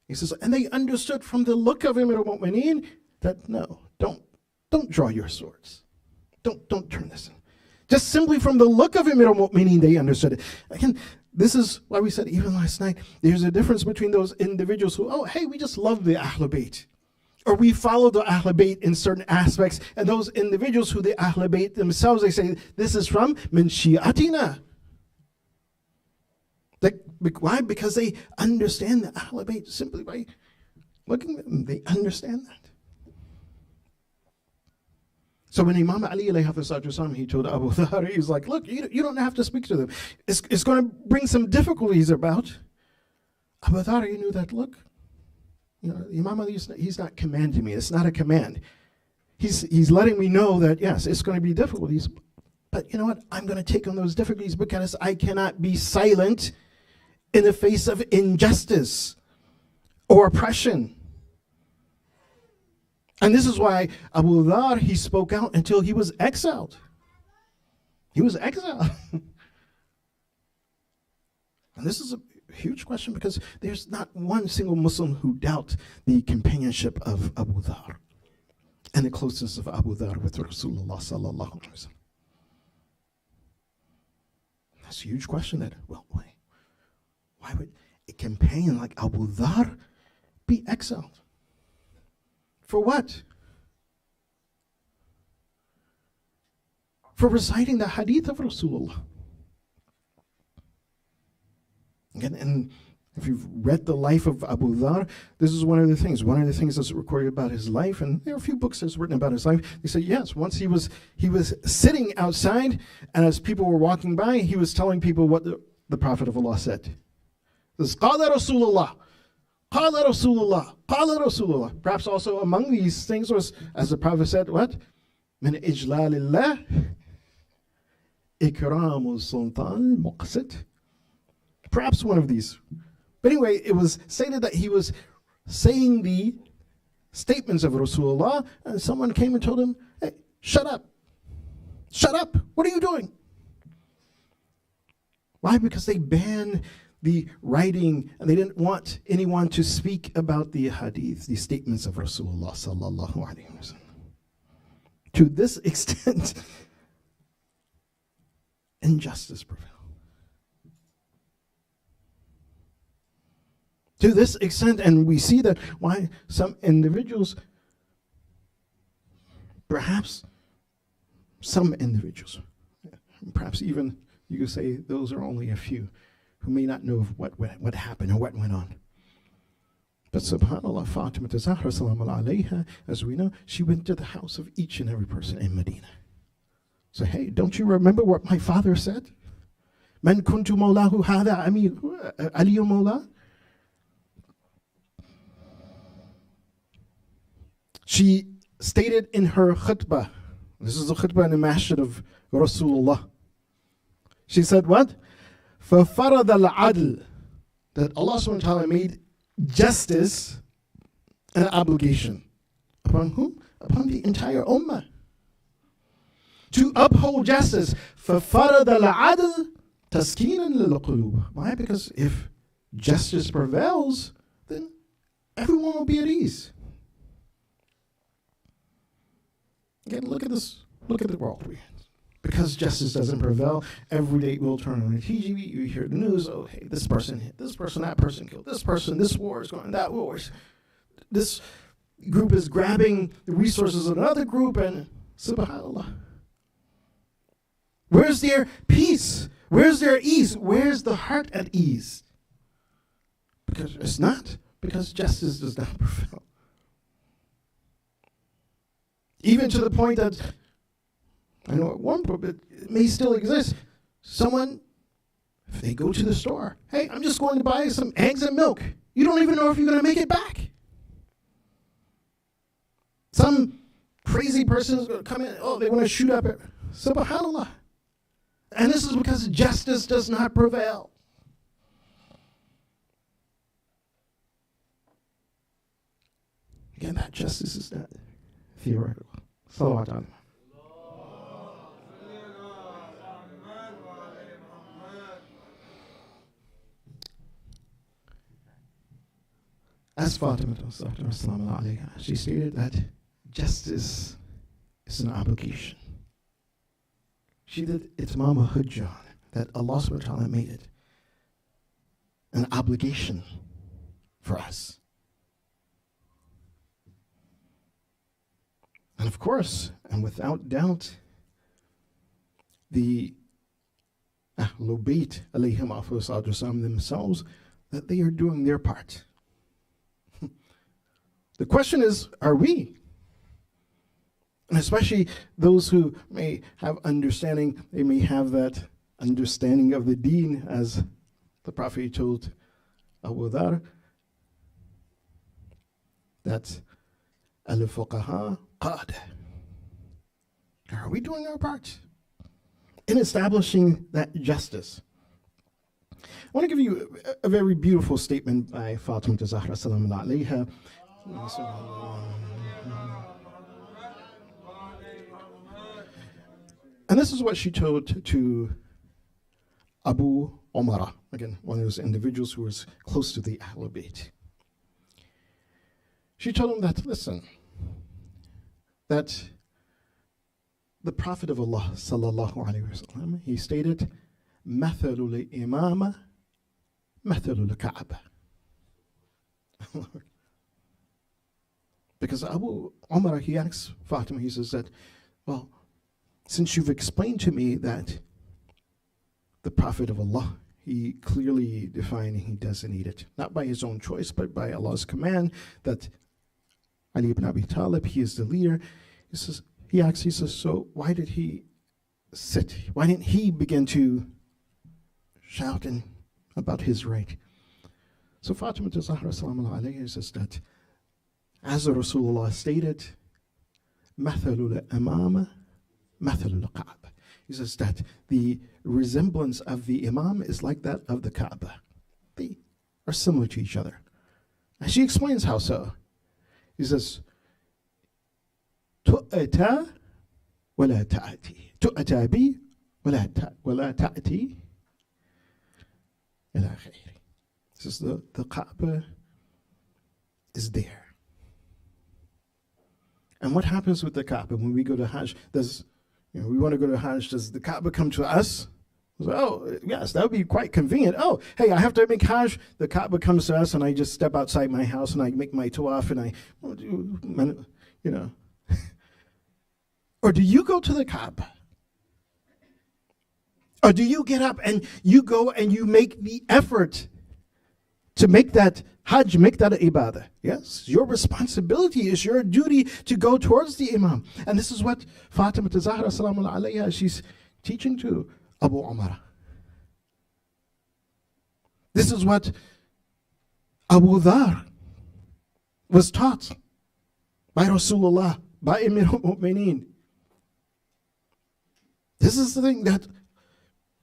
He says, and they understood from the look of Amir al-Mu'mineen that, no, don't draw your swords. Don't turn this in. Just simply from the look of Amir al-Mu'mineen, they understood it. Again, this is why we said even last night, there's a difference between those individuals who, oh, hey, we just love the Ahlul Bayt, or we follow the Ahlul Bayt in certain aspects, and those individuals who the Ahlul Bayt themselves, they say, this is from min shi'atina. Why? Because they understand the Ahlul Bayt simply by looking at them. They understand that. So when Imam Ali alayhi salatu, he told Abu Dhar, he was like, look, you don't have to speak to them. It's going to bring some difficulties about. Abu Dhar, you knew that, look, Imam Ali, he's not commanding me. It's not a command. He's letting me know that, yes, it's going to be difficulties. But you know what? I'm going to take on those difficulties because I cannot be silent in the face of injustice or oppression. And this is why Abu Dhar, he spoke out until he was exiled. He was exiled. And this is a huge question, because there's not one single Muslim who doubts the companionship of Abu Dhar and the closeness of Abu Dhar with Rasulullah sallallahu alaihi wasallam. That's a huge question. That, well, why would a companion like Abu Dhar be exiled? For what? For reciting the hadith of Rasulullah. Again, and If you've read the life of Abu Dhar, this is one of the things. One of the things that's recorded about his life, and there are a few books that's written about his life. They say, yes, once he was sitting outside, and as people were walking by, he was telling people what the Prophet of Allah said. This Qala Rasulullah, Qala Rasulullah, Qala Rasulullah. Perhaps also among these things was, as the Prophet said, what? Min ijlalillah, ikramu sultan muqsit. Perhaps one of these. But anyway, it was stated that he was saying the statements of Rasulullah, and someone came and told him, hey, shut up. Shut up. What are you doing? Why? Because they banned the writing, and they didn't want anyone to speak about the hadith, the statements of Rasulullah sallallahu alaihi wasallam. To this extent, injustice prevailed. To this extent, and we see that why some individuals, perhaps some individuals, perhaps even you could say those are only a few who may not know of what happened or what went on. But subhanAllah, Fatima Zahra, salamu alayha, as we know, she went to the house of each and every person in Medina. So, hey, don't you remember what my father said? Man kuntu mawlahu hadha aliyu mawla? She stated in her khutbah, this is the khutbah in the masjid of Rasulullah. She said what? فَفَرَضَ الْعَدْلِ, that Allah subhanahu wa ta'ala made justice an obligation. Upon whom? Upon the entire ummah. To uphold justice. فَفَرَضَ الْعَدْلِ تَسْكِينًا لِلْقُلُوبِ. Why? Because if justice prevails, then everyone will be at ease. Again, look at this. Look at the world we're in. Because justice doesn't prevail, every day we'll turn on the TV, you hear the news, oh, hey, this person hit this person, that person killed this person, this war is going, that war is, this group is grabbing the resources of another group, and subhanAllah. Where's their peace? Where's their ease? Where's the heart at ease? Because it's not. Because justice does not prevail. Even to the point that, I know at one point, but it may still exist. Someone, if they go to the store, hey, I'm just going to buy some eggs and milk. You don't even know if you're going to make it back. Some crazy person is going to come in, oh, they want to shoot up it. Subhanallah. And this is because justice does not prevail. Again, that justice is not theoretical. Salawat alayhi. As Fatima, she stated that justice is an obligation. She did itmam hujjah, that Allah subhanahu wa ta'ala made it an obligation for us. And of course, and without doubt, the Ahlul Bayt alayhim afdal themselves, that they are doing their part. The question is, are we? And especially those who may have understanding, they may have that understanding of the deen, as the Prophet told Abu Dhar, that al-fuqaha qad. Are we doing our part in establishing that justice? I want to give you a very beautiful statement by Fatima Zahra salamu alayha. And this is what she told to Abu Umara, again, one of those individuals who was close to the Ahlul Bayt. She told him that, listen, that the Prophet of Allah, sallallahu alaihi wasallam, he stated, "Mathalul imama, mathalul Kaaba." Because Abu Umar, he asks Fatima, he says that, well, since you've explained to me that the Prophet of Allah, he clearly defined he doesn't need it. Not by his own choice, but by Allah's command that Ali ibn Abi Talib, he is the leader. He actually says, so why did he sit? Why didn't he begin to shout about his right? So Fatima Zahra salamu alayha says that, as Rasulullah stated, Mathalul Imam, Mathalul Kaaba. He says that the resemblance of the Imam is like that of the Kaaba. They are similar to each other. And she explains how so. He says, Tu'ata wala ta'ati. Tu'ata bi wala ta'ati ila khayri. He says the Kaaba is there. And what happens with the Kaaba when we go to Hajj? We want to go to Hajj. Does the Kaaba come to us? Oh, yes, that would be quite convenient. Oh, hey, I have to make Hajj. The Kaaba comes to us, and I just step outside my house, and I make my tawaf, and Or do you go to the Kaaba? Or do you get up and you go and you make the effort to make that Hajj, make that ibadah? Yes, your responsibility is your duty to go towards the Imam. And this is what Fatima Zahra salamu alayha, she's teaching to Abu Umar. This is what Abu Dhar was taught by Rasulullah, by Amir al-Mu'mineen. This is the thing, that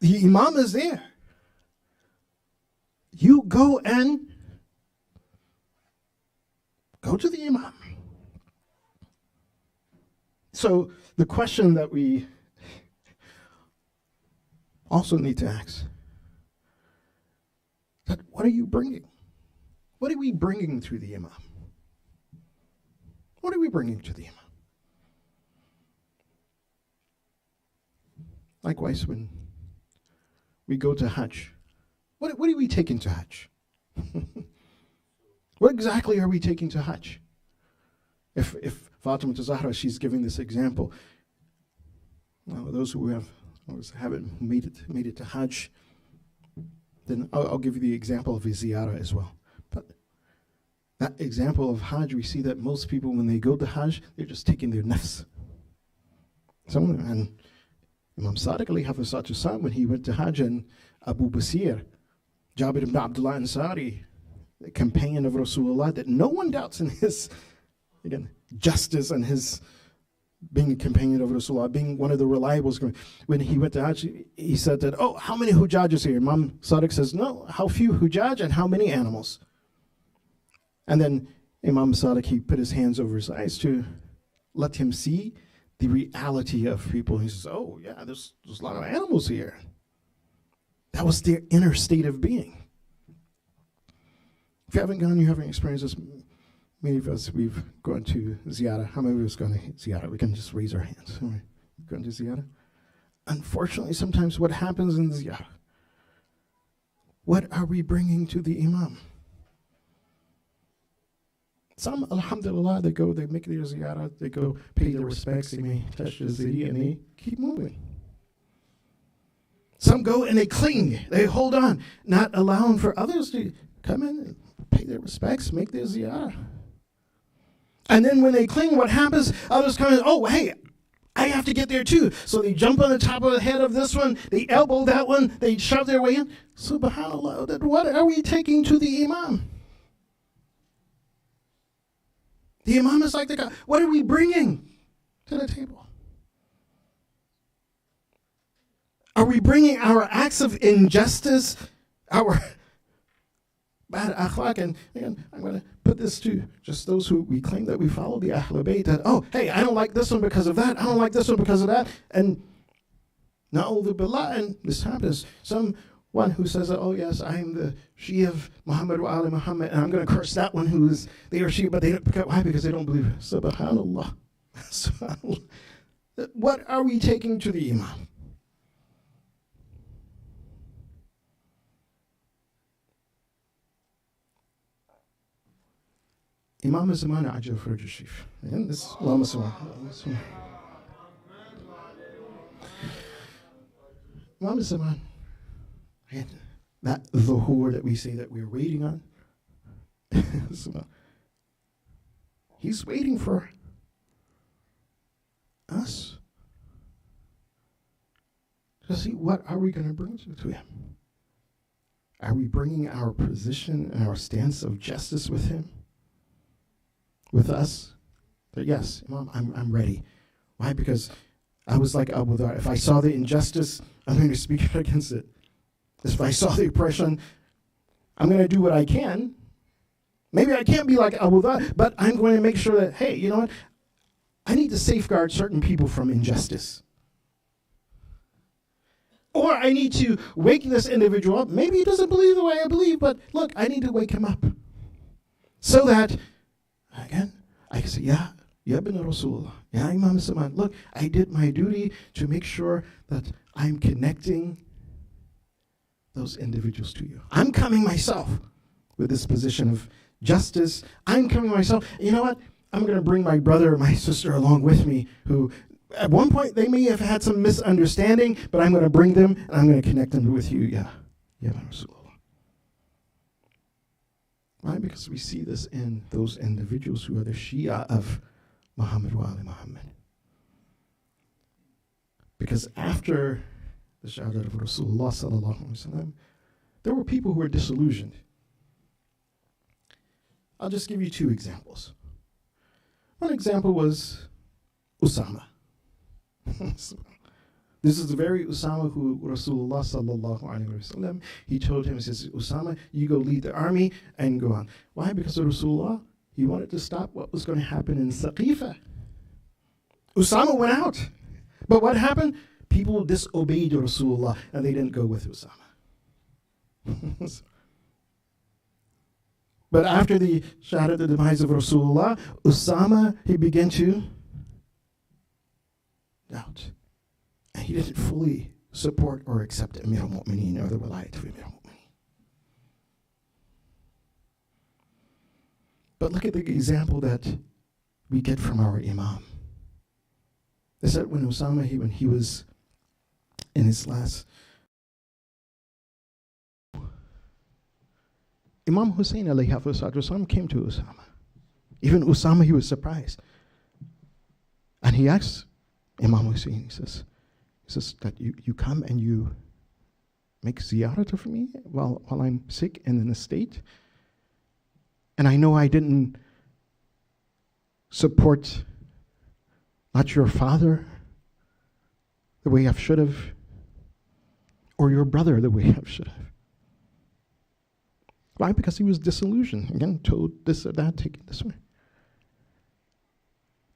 the Imam is there. You go and go to the Imam. So the question that we also need to ask, that what are you bringing? What are we bringing to the Imam? What are we bringing to the Imam? Likewise, when we go to Hajj, what are we taking to Hajj? What exactly are we taking to Hajj? If Fatima Zahra, she's giving this example, those who haven't made it to Hajj, then I'll give you the example of a ziyarah as well. But that example of Hajj, we see that most people, when they go to Hajj, they're just taking their nafs. And Imam Sadiq alayhi hafizatu salam, when he went to Hajj, and Abu Basir, Jabir ibn Abdullah Ansari, the companion of Rasulullah, that no one doubts in his, again, justice and his being a companion of Rasulullah, being one of the reliables. When he went to Hajj, he said that, oh, how many hujaj is here? Imam Sadiq says, no, how few hujaj and how many animals? And then Imam Sadiq, he put his hands over his eyes to let him see the reality of people. He says, oh, yeah, there's a lot of animals here. That was their inner state of being. If you haven't gone, you haven't experienced this. Many of us, we've gone to ziyarah. How many of us gone to ziyarah? We can just raise our hands. All right. Gone to ziyarah? Unfortunately, sometimes what happens in ziyarah, what are we bringing to the Imam? Some, alhamdulillah, they go, they make their ziyarah, they go pay their respects, they may touch the ziri, and they keep moving. Some go and they cling, they hold on, not allowing for others to come in and pay their respects, make their ziyarah. And then when they cling, what happens? Others come in, oh, hey, I have to get there too. So they jump on the top of the head of this one, they elbow that one, they shove their way in. SubhanAllah, what are we taking to the Imam? The Imam is like the God. What are we bringing to the table? Are we bringing our acts of injustice, our bad akhlaq? And again, I'm going to put this to just those who we claim that we follow the Ahlul Bayt, that, oh, hey, I don't like this one because of that. I don't like this one because of that. And na'udhu billah, and this happens. Someone who says, oh, yes, I'm the Shia of Muhammad wa Ali Muhammad, and I'm going to curse that one who is they or she, but they don't, why? Because they don't believe it. SubhanAllah. SubhanAllah. What are we taking to the Imam? Imam Zaman Ajal Faraj Shif. And this Allahumma salli. Imam Zaman. that dhuhur that we say that we're waiting on. So, he's waiting for us to see what are we going to bring to him. Are we bringing our position and our stance of justice with him? With us? That yes, Imam, I'm ready. Why? Because I was like Abu Dhar. If I saw the injustice, I'm going to speak against it. If I saw the oppression, I'm going to do what I can. Maybe I can't be like Abu Dhar, but I'm going to make sure that, hey, you know what? I need to safeguard certain people from injustice. Or I need to wake this individual up. Maybe he doesn't believe the way I believe, but look, I need to wake him up. So that, again, I can say, yeah, Ibn Rasulullah, yeah, Imam Saman, look, I did my duty to make sure that I'm connecting those individuals to you. I'm coming myself with this position of justice. I'm coming myself. You know what? I'm going to bring my brother or my sister along with me who, at one point, they may have had some misunderstanding, but I'm going to bring them and I'm going to connect them with you. Yeah, Rasulullah. Why? Because we see this in those individuals who are the Shia of Muhammad wa Ali Muhammad. Because after the Shahadat of Rasulullah sallallahu alaihi wasallam, there were people who were disillusioned. I'll just give you two examples. One example was Usama. This is the very Usama who Rasulullah sallallahu alaihi wasallam, he told him, he says, Usama, you go lead the army and go on. Why? Because of Rasulullah, he wanted to stop what was going to happen in Saqifa. Usama went out. But what happened? People disobeyed Rasulullah and they didn't go with Usama. But after the Shahadat, the demise of Rasulullah, Usama, he began to doubt. And he didn't fully support or accept Amir al-Mu'mineen or the wilayat of Amir al-Mu'mineen. But look at the example that we get from our Imam. They said when Usama, when he was in his last, Imam Hussein alayhi salatu came to Usama. Even Usama, he was surprised. And he asked Imam Hussein, he says that you come and you make ziyarah for me while I'm sick and in a state. And I know I didn't support not your father the way I should have, or your brother the way I should have. Why? Because he was disillusioned. Again, told this or that, take it this way.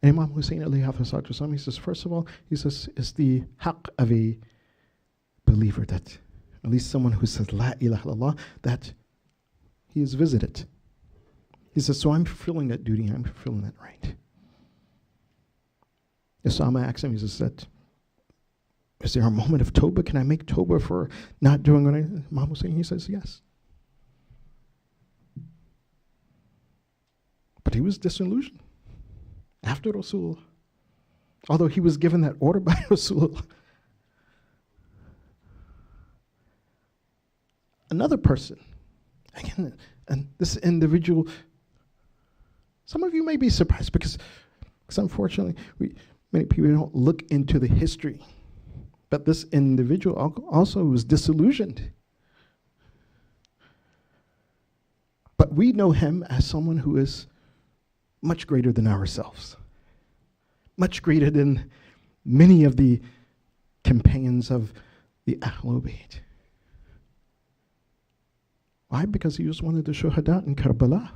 And Imam Hussein alayhi salatu, he says, first of all, he says, it's the haqq of a believer that, at least someone who says La ilaha illallah, that he is visited. He says, so I'm fulfilling that duty, I'm fulfilling that right. Usama asked him, he says, is there a moment of tawbah? Can I make tawbah for not doing what Imam Hussein? He says, yes. But he was disillusioned after Rasulullah. Although he was given that order by Rasulullah. Another person, again, and this individual, some of you may be surprised because unfortunately, many people don't look into the history. But this individual also was disillusioned. But we know him as someone who is much greater than ourselves, much greater than many of the companions of the Ahlul Bayt. Why? Because he was one of the shuhada in Karbala.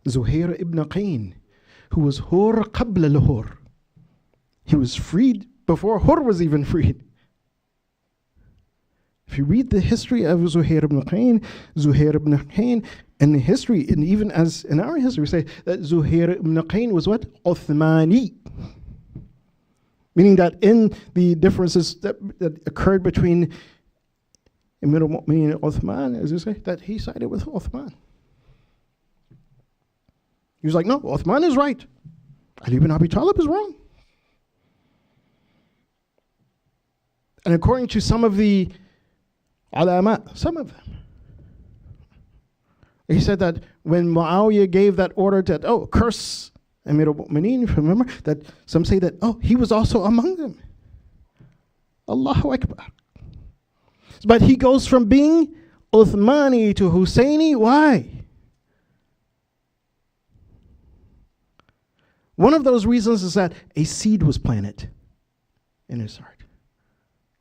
Zuhair ibn Qayn, who was Hur qabla al-Hur. He was freed before Hur was even freed. If you read the history of Zuhair ibn Qayn, in the history, and even as in our history, we say that Zuhair ibn Qayn was what? Uthmani. Meaning that in the differences that occurred between Amir al-Mu'mineen and Uthman, as you say, that he sided with Uthman. He was like, no, Uthman is right. Ali ibn Abi Talib is wrong. And according to some of the ulama, some of them, he said that when Muawiyah gave that order that, curse Amir al-Mu'mineen, remember that some say that, he was also among them. Allahu Akbar. But he goes from being Uthmani to Husseini. Why? One of those reasons is that a seed was planted in his heart.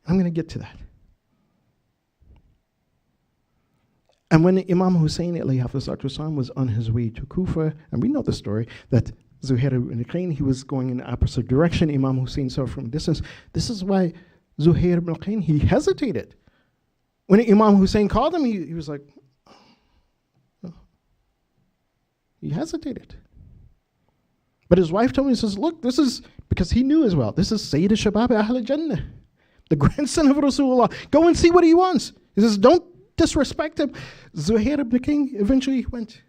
I'm going to get to that. And when Imam Hussein alayhi was on his way to Kufa, and we know the story, that Zuhair ibn Qayn, he was going in the opposite direction. Imam Hussein saw from a distance. This is why Zuhair ibn Qayn, he hesitated. When Imam Hussein called him, he was like, he hesitated. But his wife told me, he says, look, this is, because he knew as well, this is Sayyid al-Shabab Ahl Jannah, the grandson of Rasulullah. Go and see what he wants. He says, don't disrespect him. Zuhair ibn Qayn eventually went.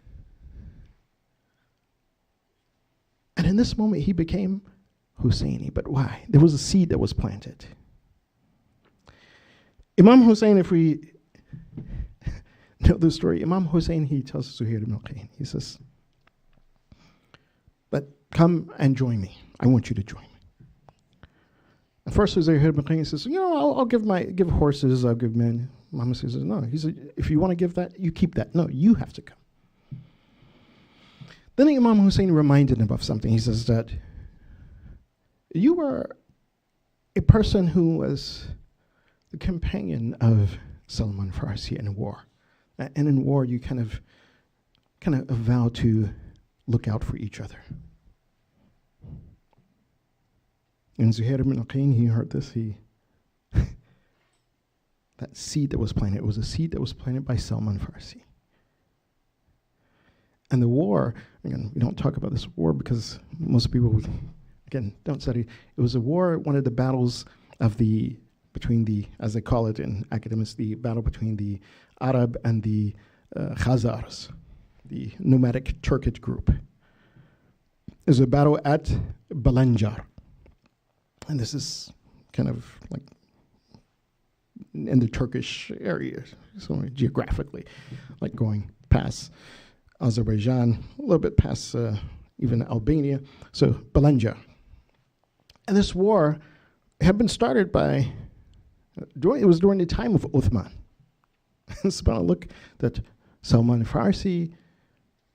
And in this moment, he became Husseini. But why? There was a seed that was planted. Imam Hussein, if we know the story, Imam Hussein, he tells Zuhair ibn Qayn, he says, but come and join me. I want you to join me. At first, Zuhair ibn Qayn says, I'll give horses, I'll give men. Muhammad says, no. He said, if you want to give that, you keep that. No, you have to come. Then Imam Hussein reminded him of something. He says that you were a person who was the companion of Salman Farsi in war. And in war, you kind of vow to look out for each other. And Zuhair ibn Qayn, he heard this, that seed that was planted, it was a seed that was planted by Salman Farsi. And the war, again, we don't talk about this war because most people, again, don't study. It was a war, one of the battles of between the, as they call it in academics, the battle between the Arab and the Khazars, the nomadic Turkic group. It was a battle at Balanjar. And this is kind of like in the Turkish area, so geographically, like going past Azerbaijan, a little bit past even Albania, so Balanjar. And this war had been started by, it was during the time of Uthman. It's about a look that Salman Farsi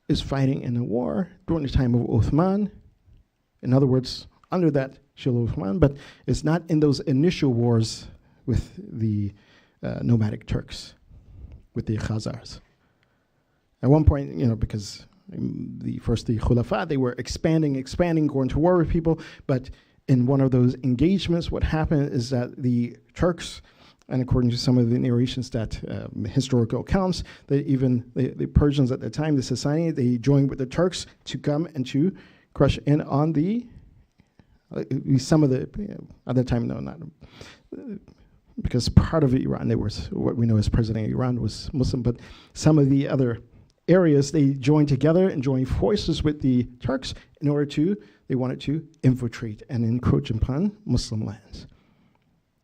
is fighting in a war during the time of Uthman. In other words, under that Shil Uthman, but it's not in those initial wars with the nomadic Turks, with the Khazars. At one point, because the Khulafa, they were expanding, going to war with people, but in one of those engagements, what happened is that the Turks, and according to some of the narrations that historical accounts, that even the Persians at the time, the Sasanians, they joined with the Turks to come and to crush in on the, some of the, at that time, no, not, because part of Iran, there was, what we know as president of Iran was Muslim, but some of the other areas, they joined together and joined forces with the Turks in order to, they wanted to infiltrate and encroach upon Muslim lands.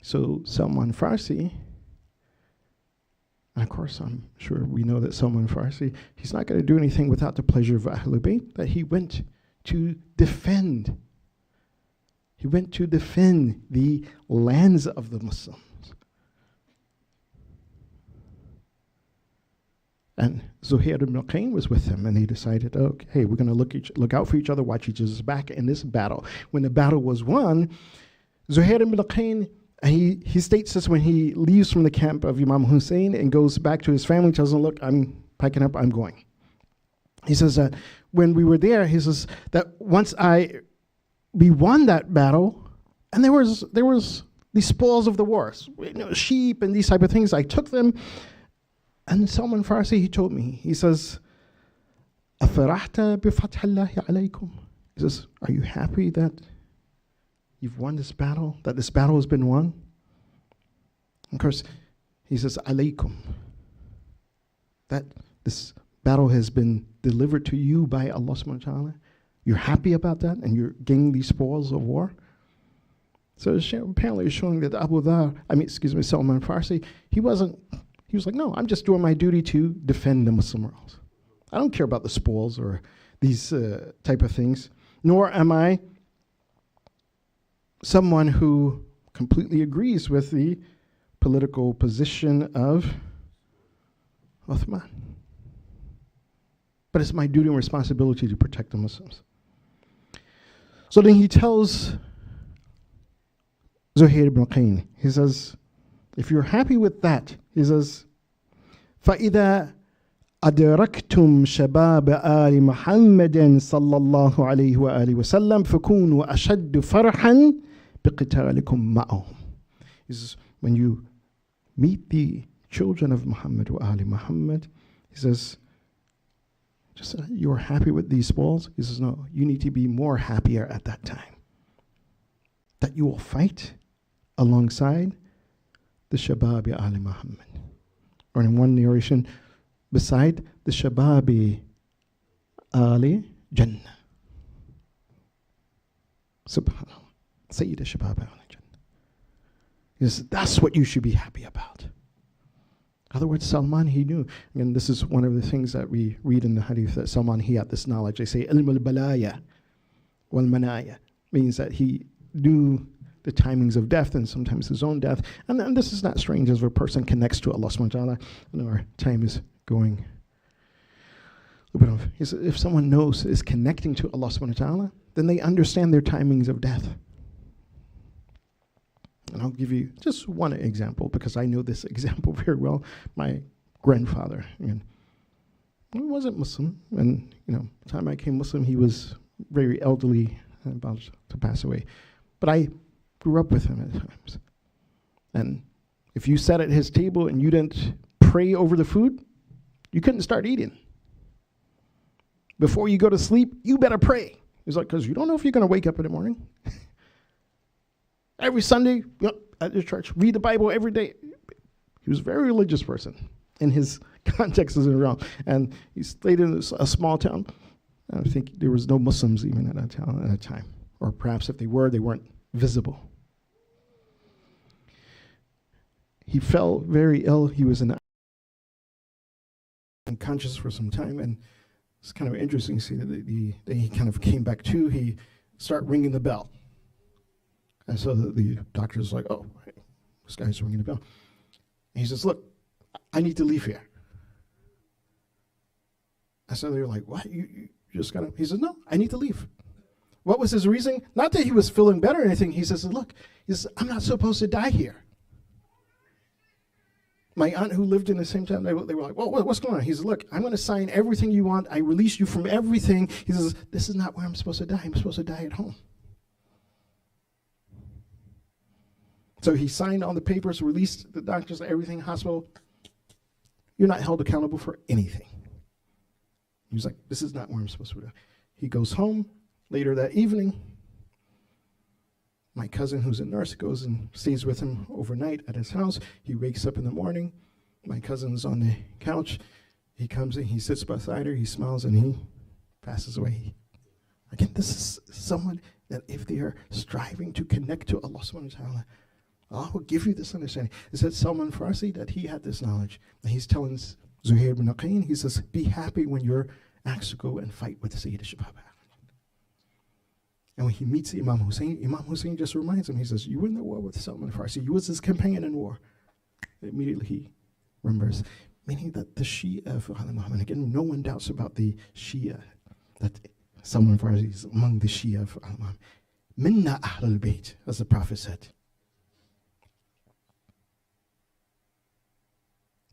So Salman Farsi, and of course I'm sure we know that Salman Farsi, he's not going to do anything without the pleasure of Ahlul Bayt, that he went to defend. He went to defend the lands of the Muslims. And Zuhair ibn Qayn was with him, and they decided, okay, we're going to look out for each other, watch each other's back in this battle. When the battle was won, Zuhair ibn Qayn, he states this when he leaves from the camp of Imam Hussein and goes back to his family, tells them, look, I'm packing up, I'm going. He says that when we were there, he says that once we won that battle, and there was the spoils of the wars, sheep and these type of things, I took them. And Salman Farsi, he told me, he says, أَفَرَحْتَ بِفَتْحِ اللَّهِ عَلَيْكُمْ? He says, are you happy that you've won this battle, that this battle has been won? Of course, he says, alaykum, that this battle has been delivered to you by Allah subhanahu wa ta'ala. You're happy about that, and you're gaining these spoils of war? So apparently it's showing that Salman Farsi, he was like, no, I'm just doing my duty to defend the Muslim world. I don't care about the spoils or these type of things, nor am I someone who completely agrees with the political position of Uthman. But it's my duty and responsibility to protect the Muslims. So then he tells Zuhair ibn Qayn, he says, if you're happy with that, he says, فَإِذَا أَدْرَكْتُمْ شَبَابَ آلِ مُحَمَّدٍ صَلَّى اللَّهُ عَلَيْهِ وَآلِهِ وَسَلَّمْ فَكُونُوا أَشَدُّ فَرْحًا بِقِتَالِكُمْ مَعَهُمْ. He says, when you meet the children of Muhammad wa Ali Muhammad, he says, just you're happy with these spoils? He says, no, you need to be more happier at that time. That you will fight alongside the Shababi Ali Muhammad. Or in one narration, beside the Shababi Ali Jannah. Subhanallah. Sayyid Shababi Ali Jannah. He says, that's what you should be happy about. In other words, Salman, he knew. And this is one of the things that we read in the hadith, that Salman, he had this knowledge. They say, ilm al-balaya wal manaya, means that he knew the timings of death and sometimes his own death. And this is not strange as a person connects to Allah subhanahu wa ta'ala. I know our time is going a little bit off. He said, if someone is connecting to Allah subhanahu wa ta'ala, then they understand their timings of death. And I'll give you just one example because I know this example very well. My grandfather, again, he wasn't Muslim. And, the time I became Muslim, he was very elderly, about to pass away. But I grew up with him at times. And if you sat at his table and you didn't pray over the food, you couldn't start eating. Before you go to sleep, you better pray. He's like, because you don't know if you're going to wake up in the morning. Every Sunday, at the church, read the Bible every day. He was a very religious person in his context as around. And he stayed in a small town. I think there was no Muslims even in that town at that time. Or perhaps if they were, they weren't visible. He fell very ill. He was unconscious for some time. And it's kind of interesting to see that he kind of came back to. He started ringing the bell. And so the doctor's like, oh, hey, this guy's ringing the bell. And he says, look, I need to leave here. And so they're like, what? You just got to? He says, no, I need to leave. What was his reason? Not that he was feeling better or anything. He says, look, I'm not supposed to die here. My aunt who lived in the same town, they were like, well, what's going on? He says, look, I'm going to sign everything you want. I release you from everything. He says, this is not where I'm supposed to die. I'm supposed to die at home. So he signed all the papers, released the doctors, everything, hospital. You're not held accountable for anything. He was like, this is not where I'm supposed to be. He goes home later that evening. My cousin, who's a nurse, goes and stays with him overnight at his house. He wakes up in the morning. My cousin's on the couch. He comes in, he sits beside her, he smiles, and he passes away. Again, this is someone that if they are striving to connect to Allah subhanahu wa ta'ala, Allah will give you this understanding. It said Salman Farsi that he had this knowledge. And he's telling Zuhair ibn Qayn, he says, be happy when you're asked to go and fight with Syeda Shabab. And when he meets Imam Hussein just reminds him, he says, you were in the war with Salman Farsi. You was his companion in war. Immediately he remembers, meaning that the Shia of Ali Muhammad, again, no one doubts about the Shia, that Salman Farsi is among the Shia of Ali Muhammad. Minna Ahlul Bayt, as the Prophet said.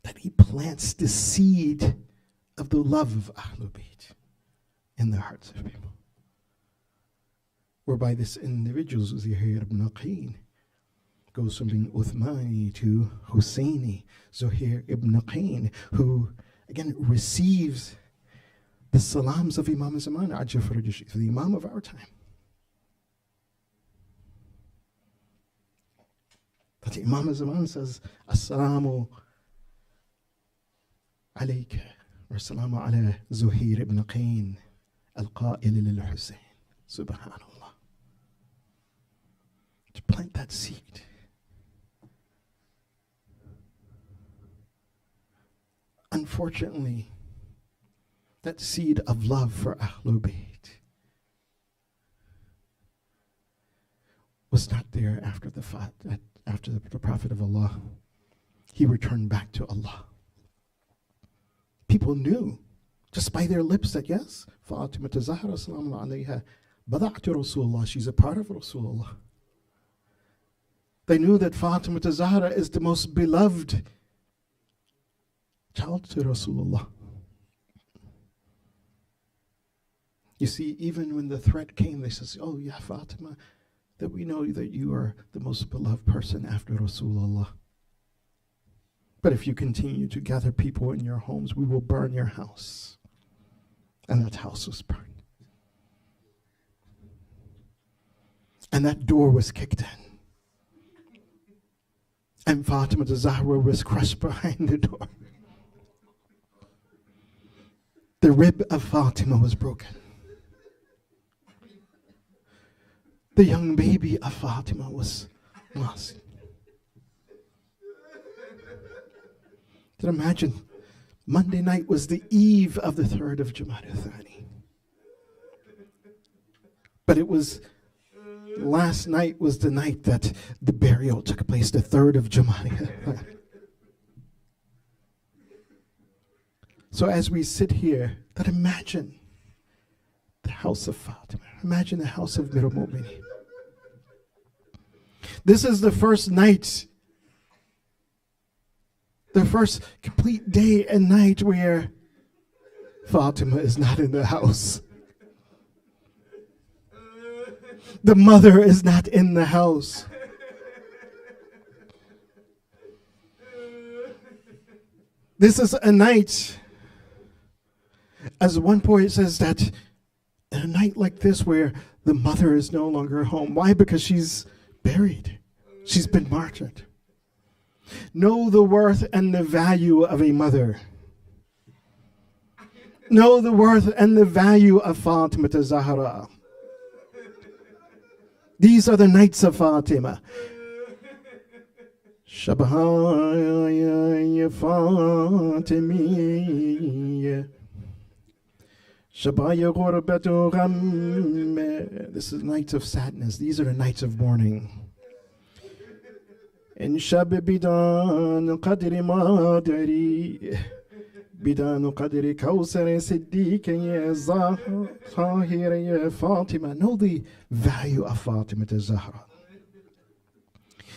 That he plants the seed of the love of Ahlul Bayt in the hearts of people. Whereby this individual, Zuhair ibn Qayn, goes from being Uthmani to Husseini, Zuhair ibn Qayn, who again receives the salams of Imam Zaman, the Imam of our time. That Imam Zaman says, Assalamu alayka, or Assalamu ala Zuhair ibn Qayn, al-Qa'il lil-Hussein. Subhanallah. to plant that seed. Unfortunately, that seed of love for Ahlul Bayt was not there after the Prophet of Allah. He returned back to Allah. People knew just by their lips that yes, Fatima Zahra salamu alayha bada'tu Rasulullah, she's a part of Rasulullah. They knew that Fatima Zahra is the most beloved child to Rasulullah. You see, even when the threat came, they said, oh, yeah, Fatima, that we know that you are the most beloved person after Rasulullah. But if you continue to gather people in your homes, we will burn your house. And that house was burned. And that door was kicked in. And Fatima Zahra was crushed behind the door. The rib of Fatima was broken. The young baby of Fatima was lost. Can you imagine? Monday night was the eve of the 3rd of Jumada Thani. But it was, last night was the night that the burial took place, the 3rd of Jumada Thani. So as we sit here, that imagine the house of Fatima. Imagine the house of Mir al-Mu'mineen. This is the first night, the first complete day and night where Fatima is not in the house. The mother is not in the house. This is a night, as one poet says, that a night like this where the mother is no longer home. Why? Because she's buried. She's been martyred. Know the worth and the value of a mother. Know the worth and the value of Fatima Zahra. These are the nights of Fatima. Shabaya Fatimi. Shabaya Ghurbatu Gham. This is nights of sadness. These are the nights of mourning. In Shab Bidan Qadri Madari. Bidan Qadri Kawsar Siddiq Ya Zahra Ya Fatima. Know the value of Fatima Zahra.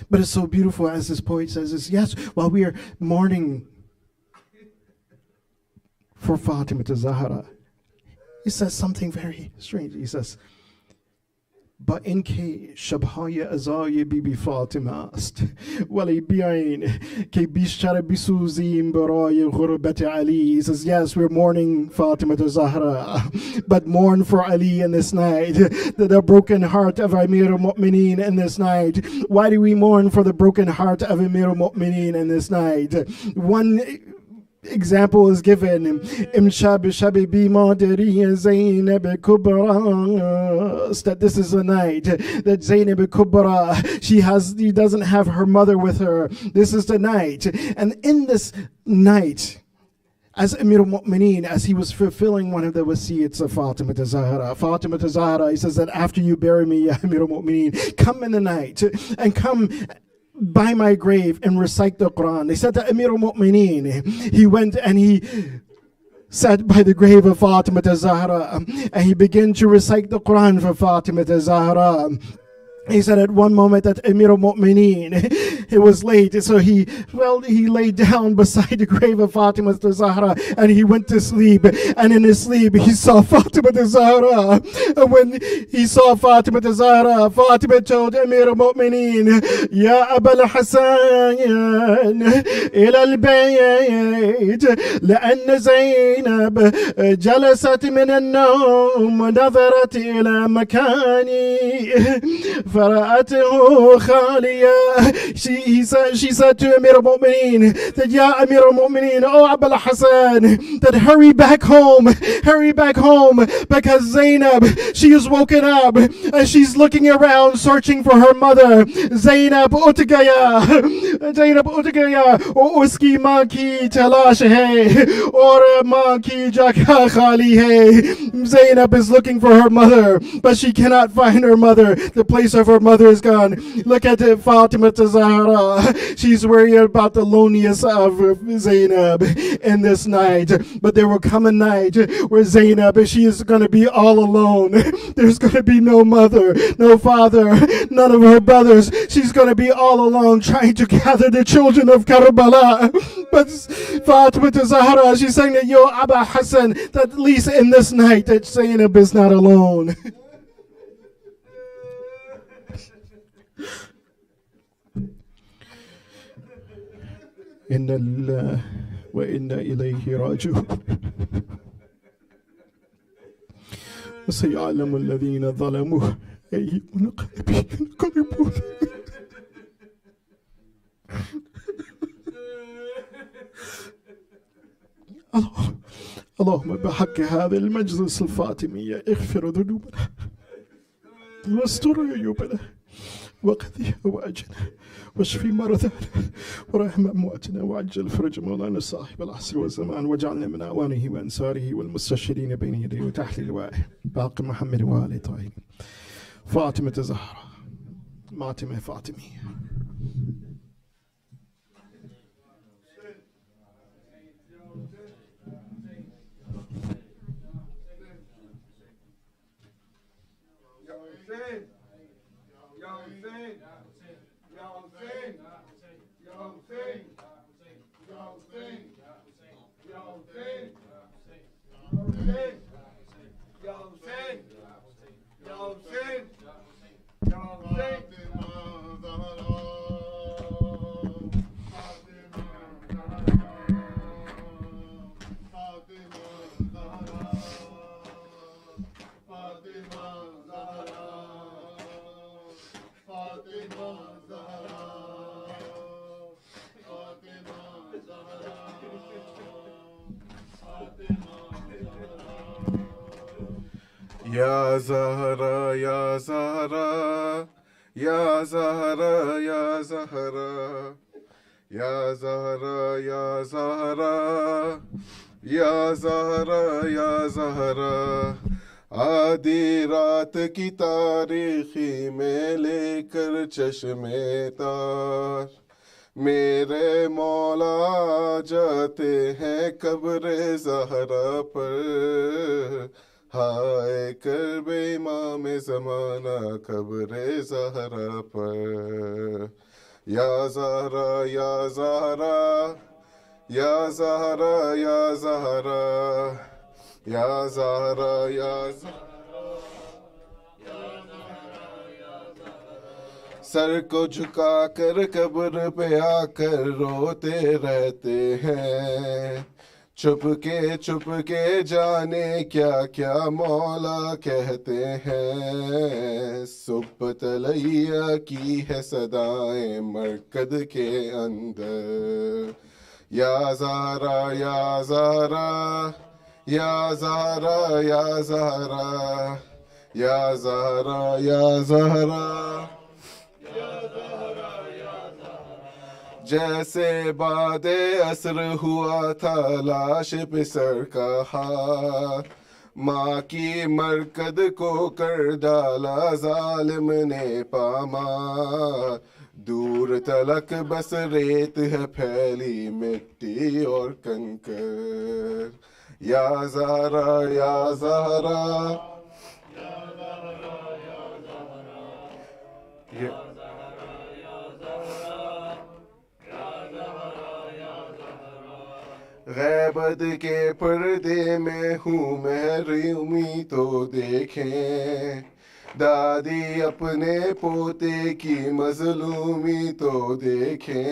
But it's so beautiful, as this poet says, is yes, while we are mourning for Fatima Zahra, he says something very strange. He says, but in ke shabhaya azay bibi Fatima ast wali bi'ain ke bishar bisuzim baray ghurbat Ali. He says, yes, we're mourning Fatima Zahra, but mourn for Ali in this night, the broken heart of Amir al-Mu'mineen in this night. Why do we mourn for the broken heart of Amir al-Mu'mineen in this night? One example is given. That this is a night that Zainab Kubra, he doesn't have her mother with her. This is the night. And in this night, as Amir al-Mu'mineen, as he was fulfilling one of the wasiyats of Fatima Zahra, he says that after you bury me, ya Amir al-Mu'mineen, come in the night and come by my grave and recite the Quran. They said that Amir al-Mu'mineen, he went and he sat by the grave of Fatima Zahra and he began to recite the Quran for Fatima Zahra. He said at one moment that Amir al-Mu'mineen, it was late, so he laid down beside the grave of Fatima Zahra and he went to sleep. And in his sleep, he saw Fatima Zahra. And when he saw Fatima Zahra, Fatima told Amir al-Mu'mineen, Ya Abul Hassan, ila al-bayt, لأن زينب جلست من النوم نظرت إلى مكاني فرأته خالية. She said to Amir al-Mu'mineen that, Ya Amir al-Mu'mineen, oh Abu al-Hasan, that hurry back home, because Zainab, she is woken up and she's looking around searching for her mother. Zainab ut gaya, oh uski maa ki talash hai, aur maa ki jagah khali hai. Zainab is looking for her mother, but she cannot find her mother. The place of her mother is gone. Look at Fatima Zahra. She's worried about the loneliness of Zainab in this night. But there will come a night where Zainab, she is going to be all alone. There's going to be no mother, no father, none of her brothers. She's going to be all alone trying to gather the children of Karbala. But Fatima Zahra, she's saying that, Yo Abu Hassan, that at least in this night that Zainab is not alone. Inna lillahi wa inna ilayhi raji'un. وسيعلم الذين ظلموا أي منقلب ينقلبون. اللهم بحق هذا المجلس الفاطمي اغفر ذنوبنا واستر عيوبنا وقضي حوائجنا واشفي مرضانا ورحم امواتنا وعجل fridge مولانا صاحب العصر والزمان واجعلنا من اعوانه وانصاره والمستشهدين بين يديه وتحت لوائه باقي محمد وآل طاهرين. فاطمة زهرة ماتمة فاطمية. Ya Zahra, Ya Zahra, Ya Zahra, Ya Zahra, Ya Zahra, Ya Zahra, Ya Zahra, Ya Zahra. آدھی رات کی تاریخی میں لے کر چشمے تار میرے مولا جاتے ہیں قبر زہرا پر ہائے کرب امام زمانہ قبر زہرا پر یا زہرا یا زہرا یا زہرا یا زہرا یا زہرا یا سر کو جھکا کر قبر پہ آ کر روتے رہتے ہیں چھپ کے جانے کیا کیا مولا کہتے ہیں صبح تلیہ کی ہے صدائیں مرکد کے اندر یا زہرا یا زہرا یا زہرا یا زہرا یا زہرا یا زہرا جیسے بعد عصر ہوا تھا لاش پہ سر کا ہاتھ ماں کی مرکد کو کر ڈالا ظالم نے پامال دور تلک بس ریت ہے پھیلی مٹی اور کنکر یا زہرا یا زہرا غیبت کے پردے میں ہوں محرومی تو دیکھیں دادی اپنے پوتے کی مظلومی تو دیکھیں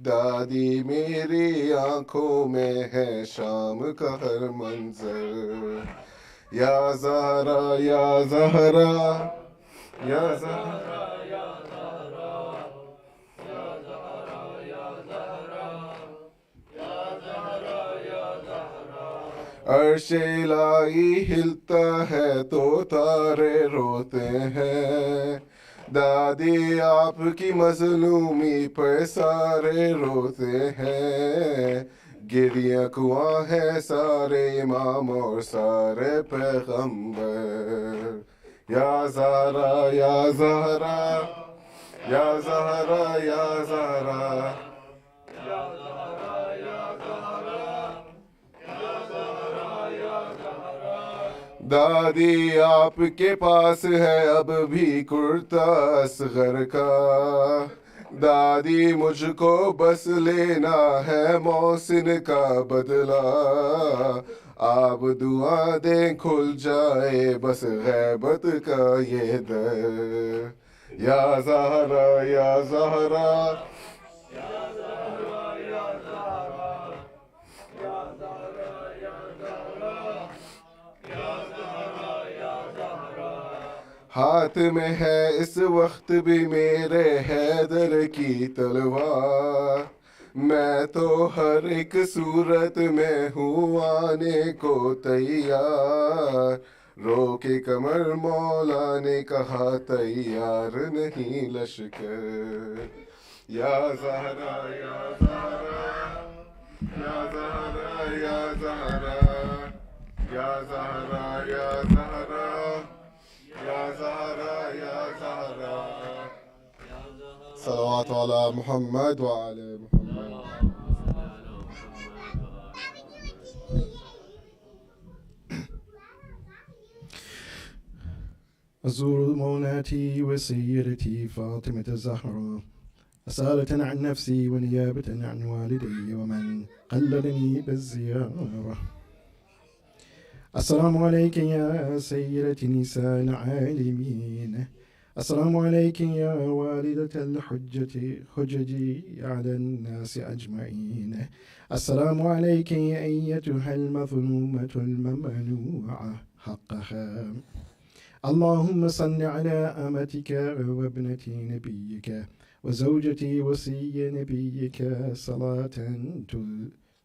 دادی میری آنکھوں میں ہے شام کا ہر منظر یا زہرا یا زہرا Ya Zahra. عرش الہی ہلتا ہے تو تارے روتے ہیں، دادی آپ کی مظلومی پر سارے روتے ہیں، گریہ کنواں ہے سارے امام اور سارے پیغمبر، یا زہرا یا زہرا یا زہرا یا زہرا. دادی آپ کے پاس ہے اب بھی کرتا اصغر کا، دادی مجھ کو بس لینا ہے محسن کا بدلہ، آپ دعا دیں کھل جائے بس غیبت کا یہ در، یا زہرا یا زہرا. ہاتھ میں ہے اس وقت بھی میرے حیدر کی تلوار، میں تو ہر ایک صورت میں ہوں آنے کو تیار، رو کے کمر مولا نے کہا تیار نہیں لشکر، یا زہرا یا زہرا یا زہرا یا زہرا یا زہرا یا زہرا یا زہرا یا زہرا. صلوات علی محمد وعلی محمد. أزور مولاتي وسيدتي فاطمة الزهراء أصالة عن نفسي ونيابة عن والدي ومن قلدني بالزيارة. السلام عليك يا سيدة نساء العالمين، السلام عليك يا والدة الحجج على الناس أجمعين، السلام عليك يا أيتها المظلومة الممنوعة حقها. اللهم صل على أمتك وابنة نبيك وزوجة وصي نبيك صلاة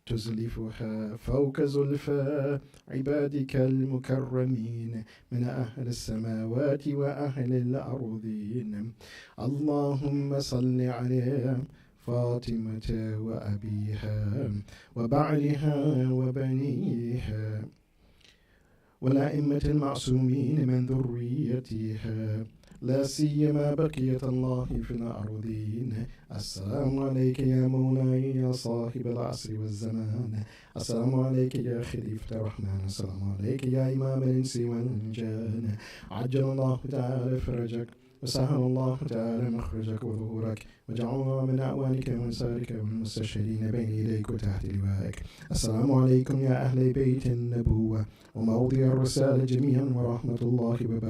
تزلفها فوق زلفى عبادك المكرمين من أهل السماوات وأهل الأرضين. اللهم صل على فاطمة وأبيها وبعلها وبنيها والأئمة المعصومين من ذريتها، لا سيما بقية الله في الأرضين. السلام عليك يا مولاي يا صاحب العصر والزمان، السلام عليك يا خليفة الرحمن، السلام عليك يا إمام الإنس والجان، عجل الله تعالى فرجك وسهل الله تعالى مخرجك وظهورك، وجعلنا من أعوانك وانصارك والمستشهدين بين يديك وتحت لوائك. السلام عليكم يا أهل بيت النبوة وموضع الرسالة جميعا ورحمة الله وبركاته.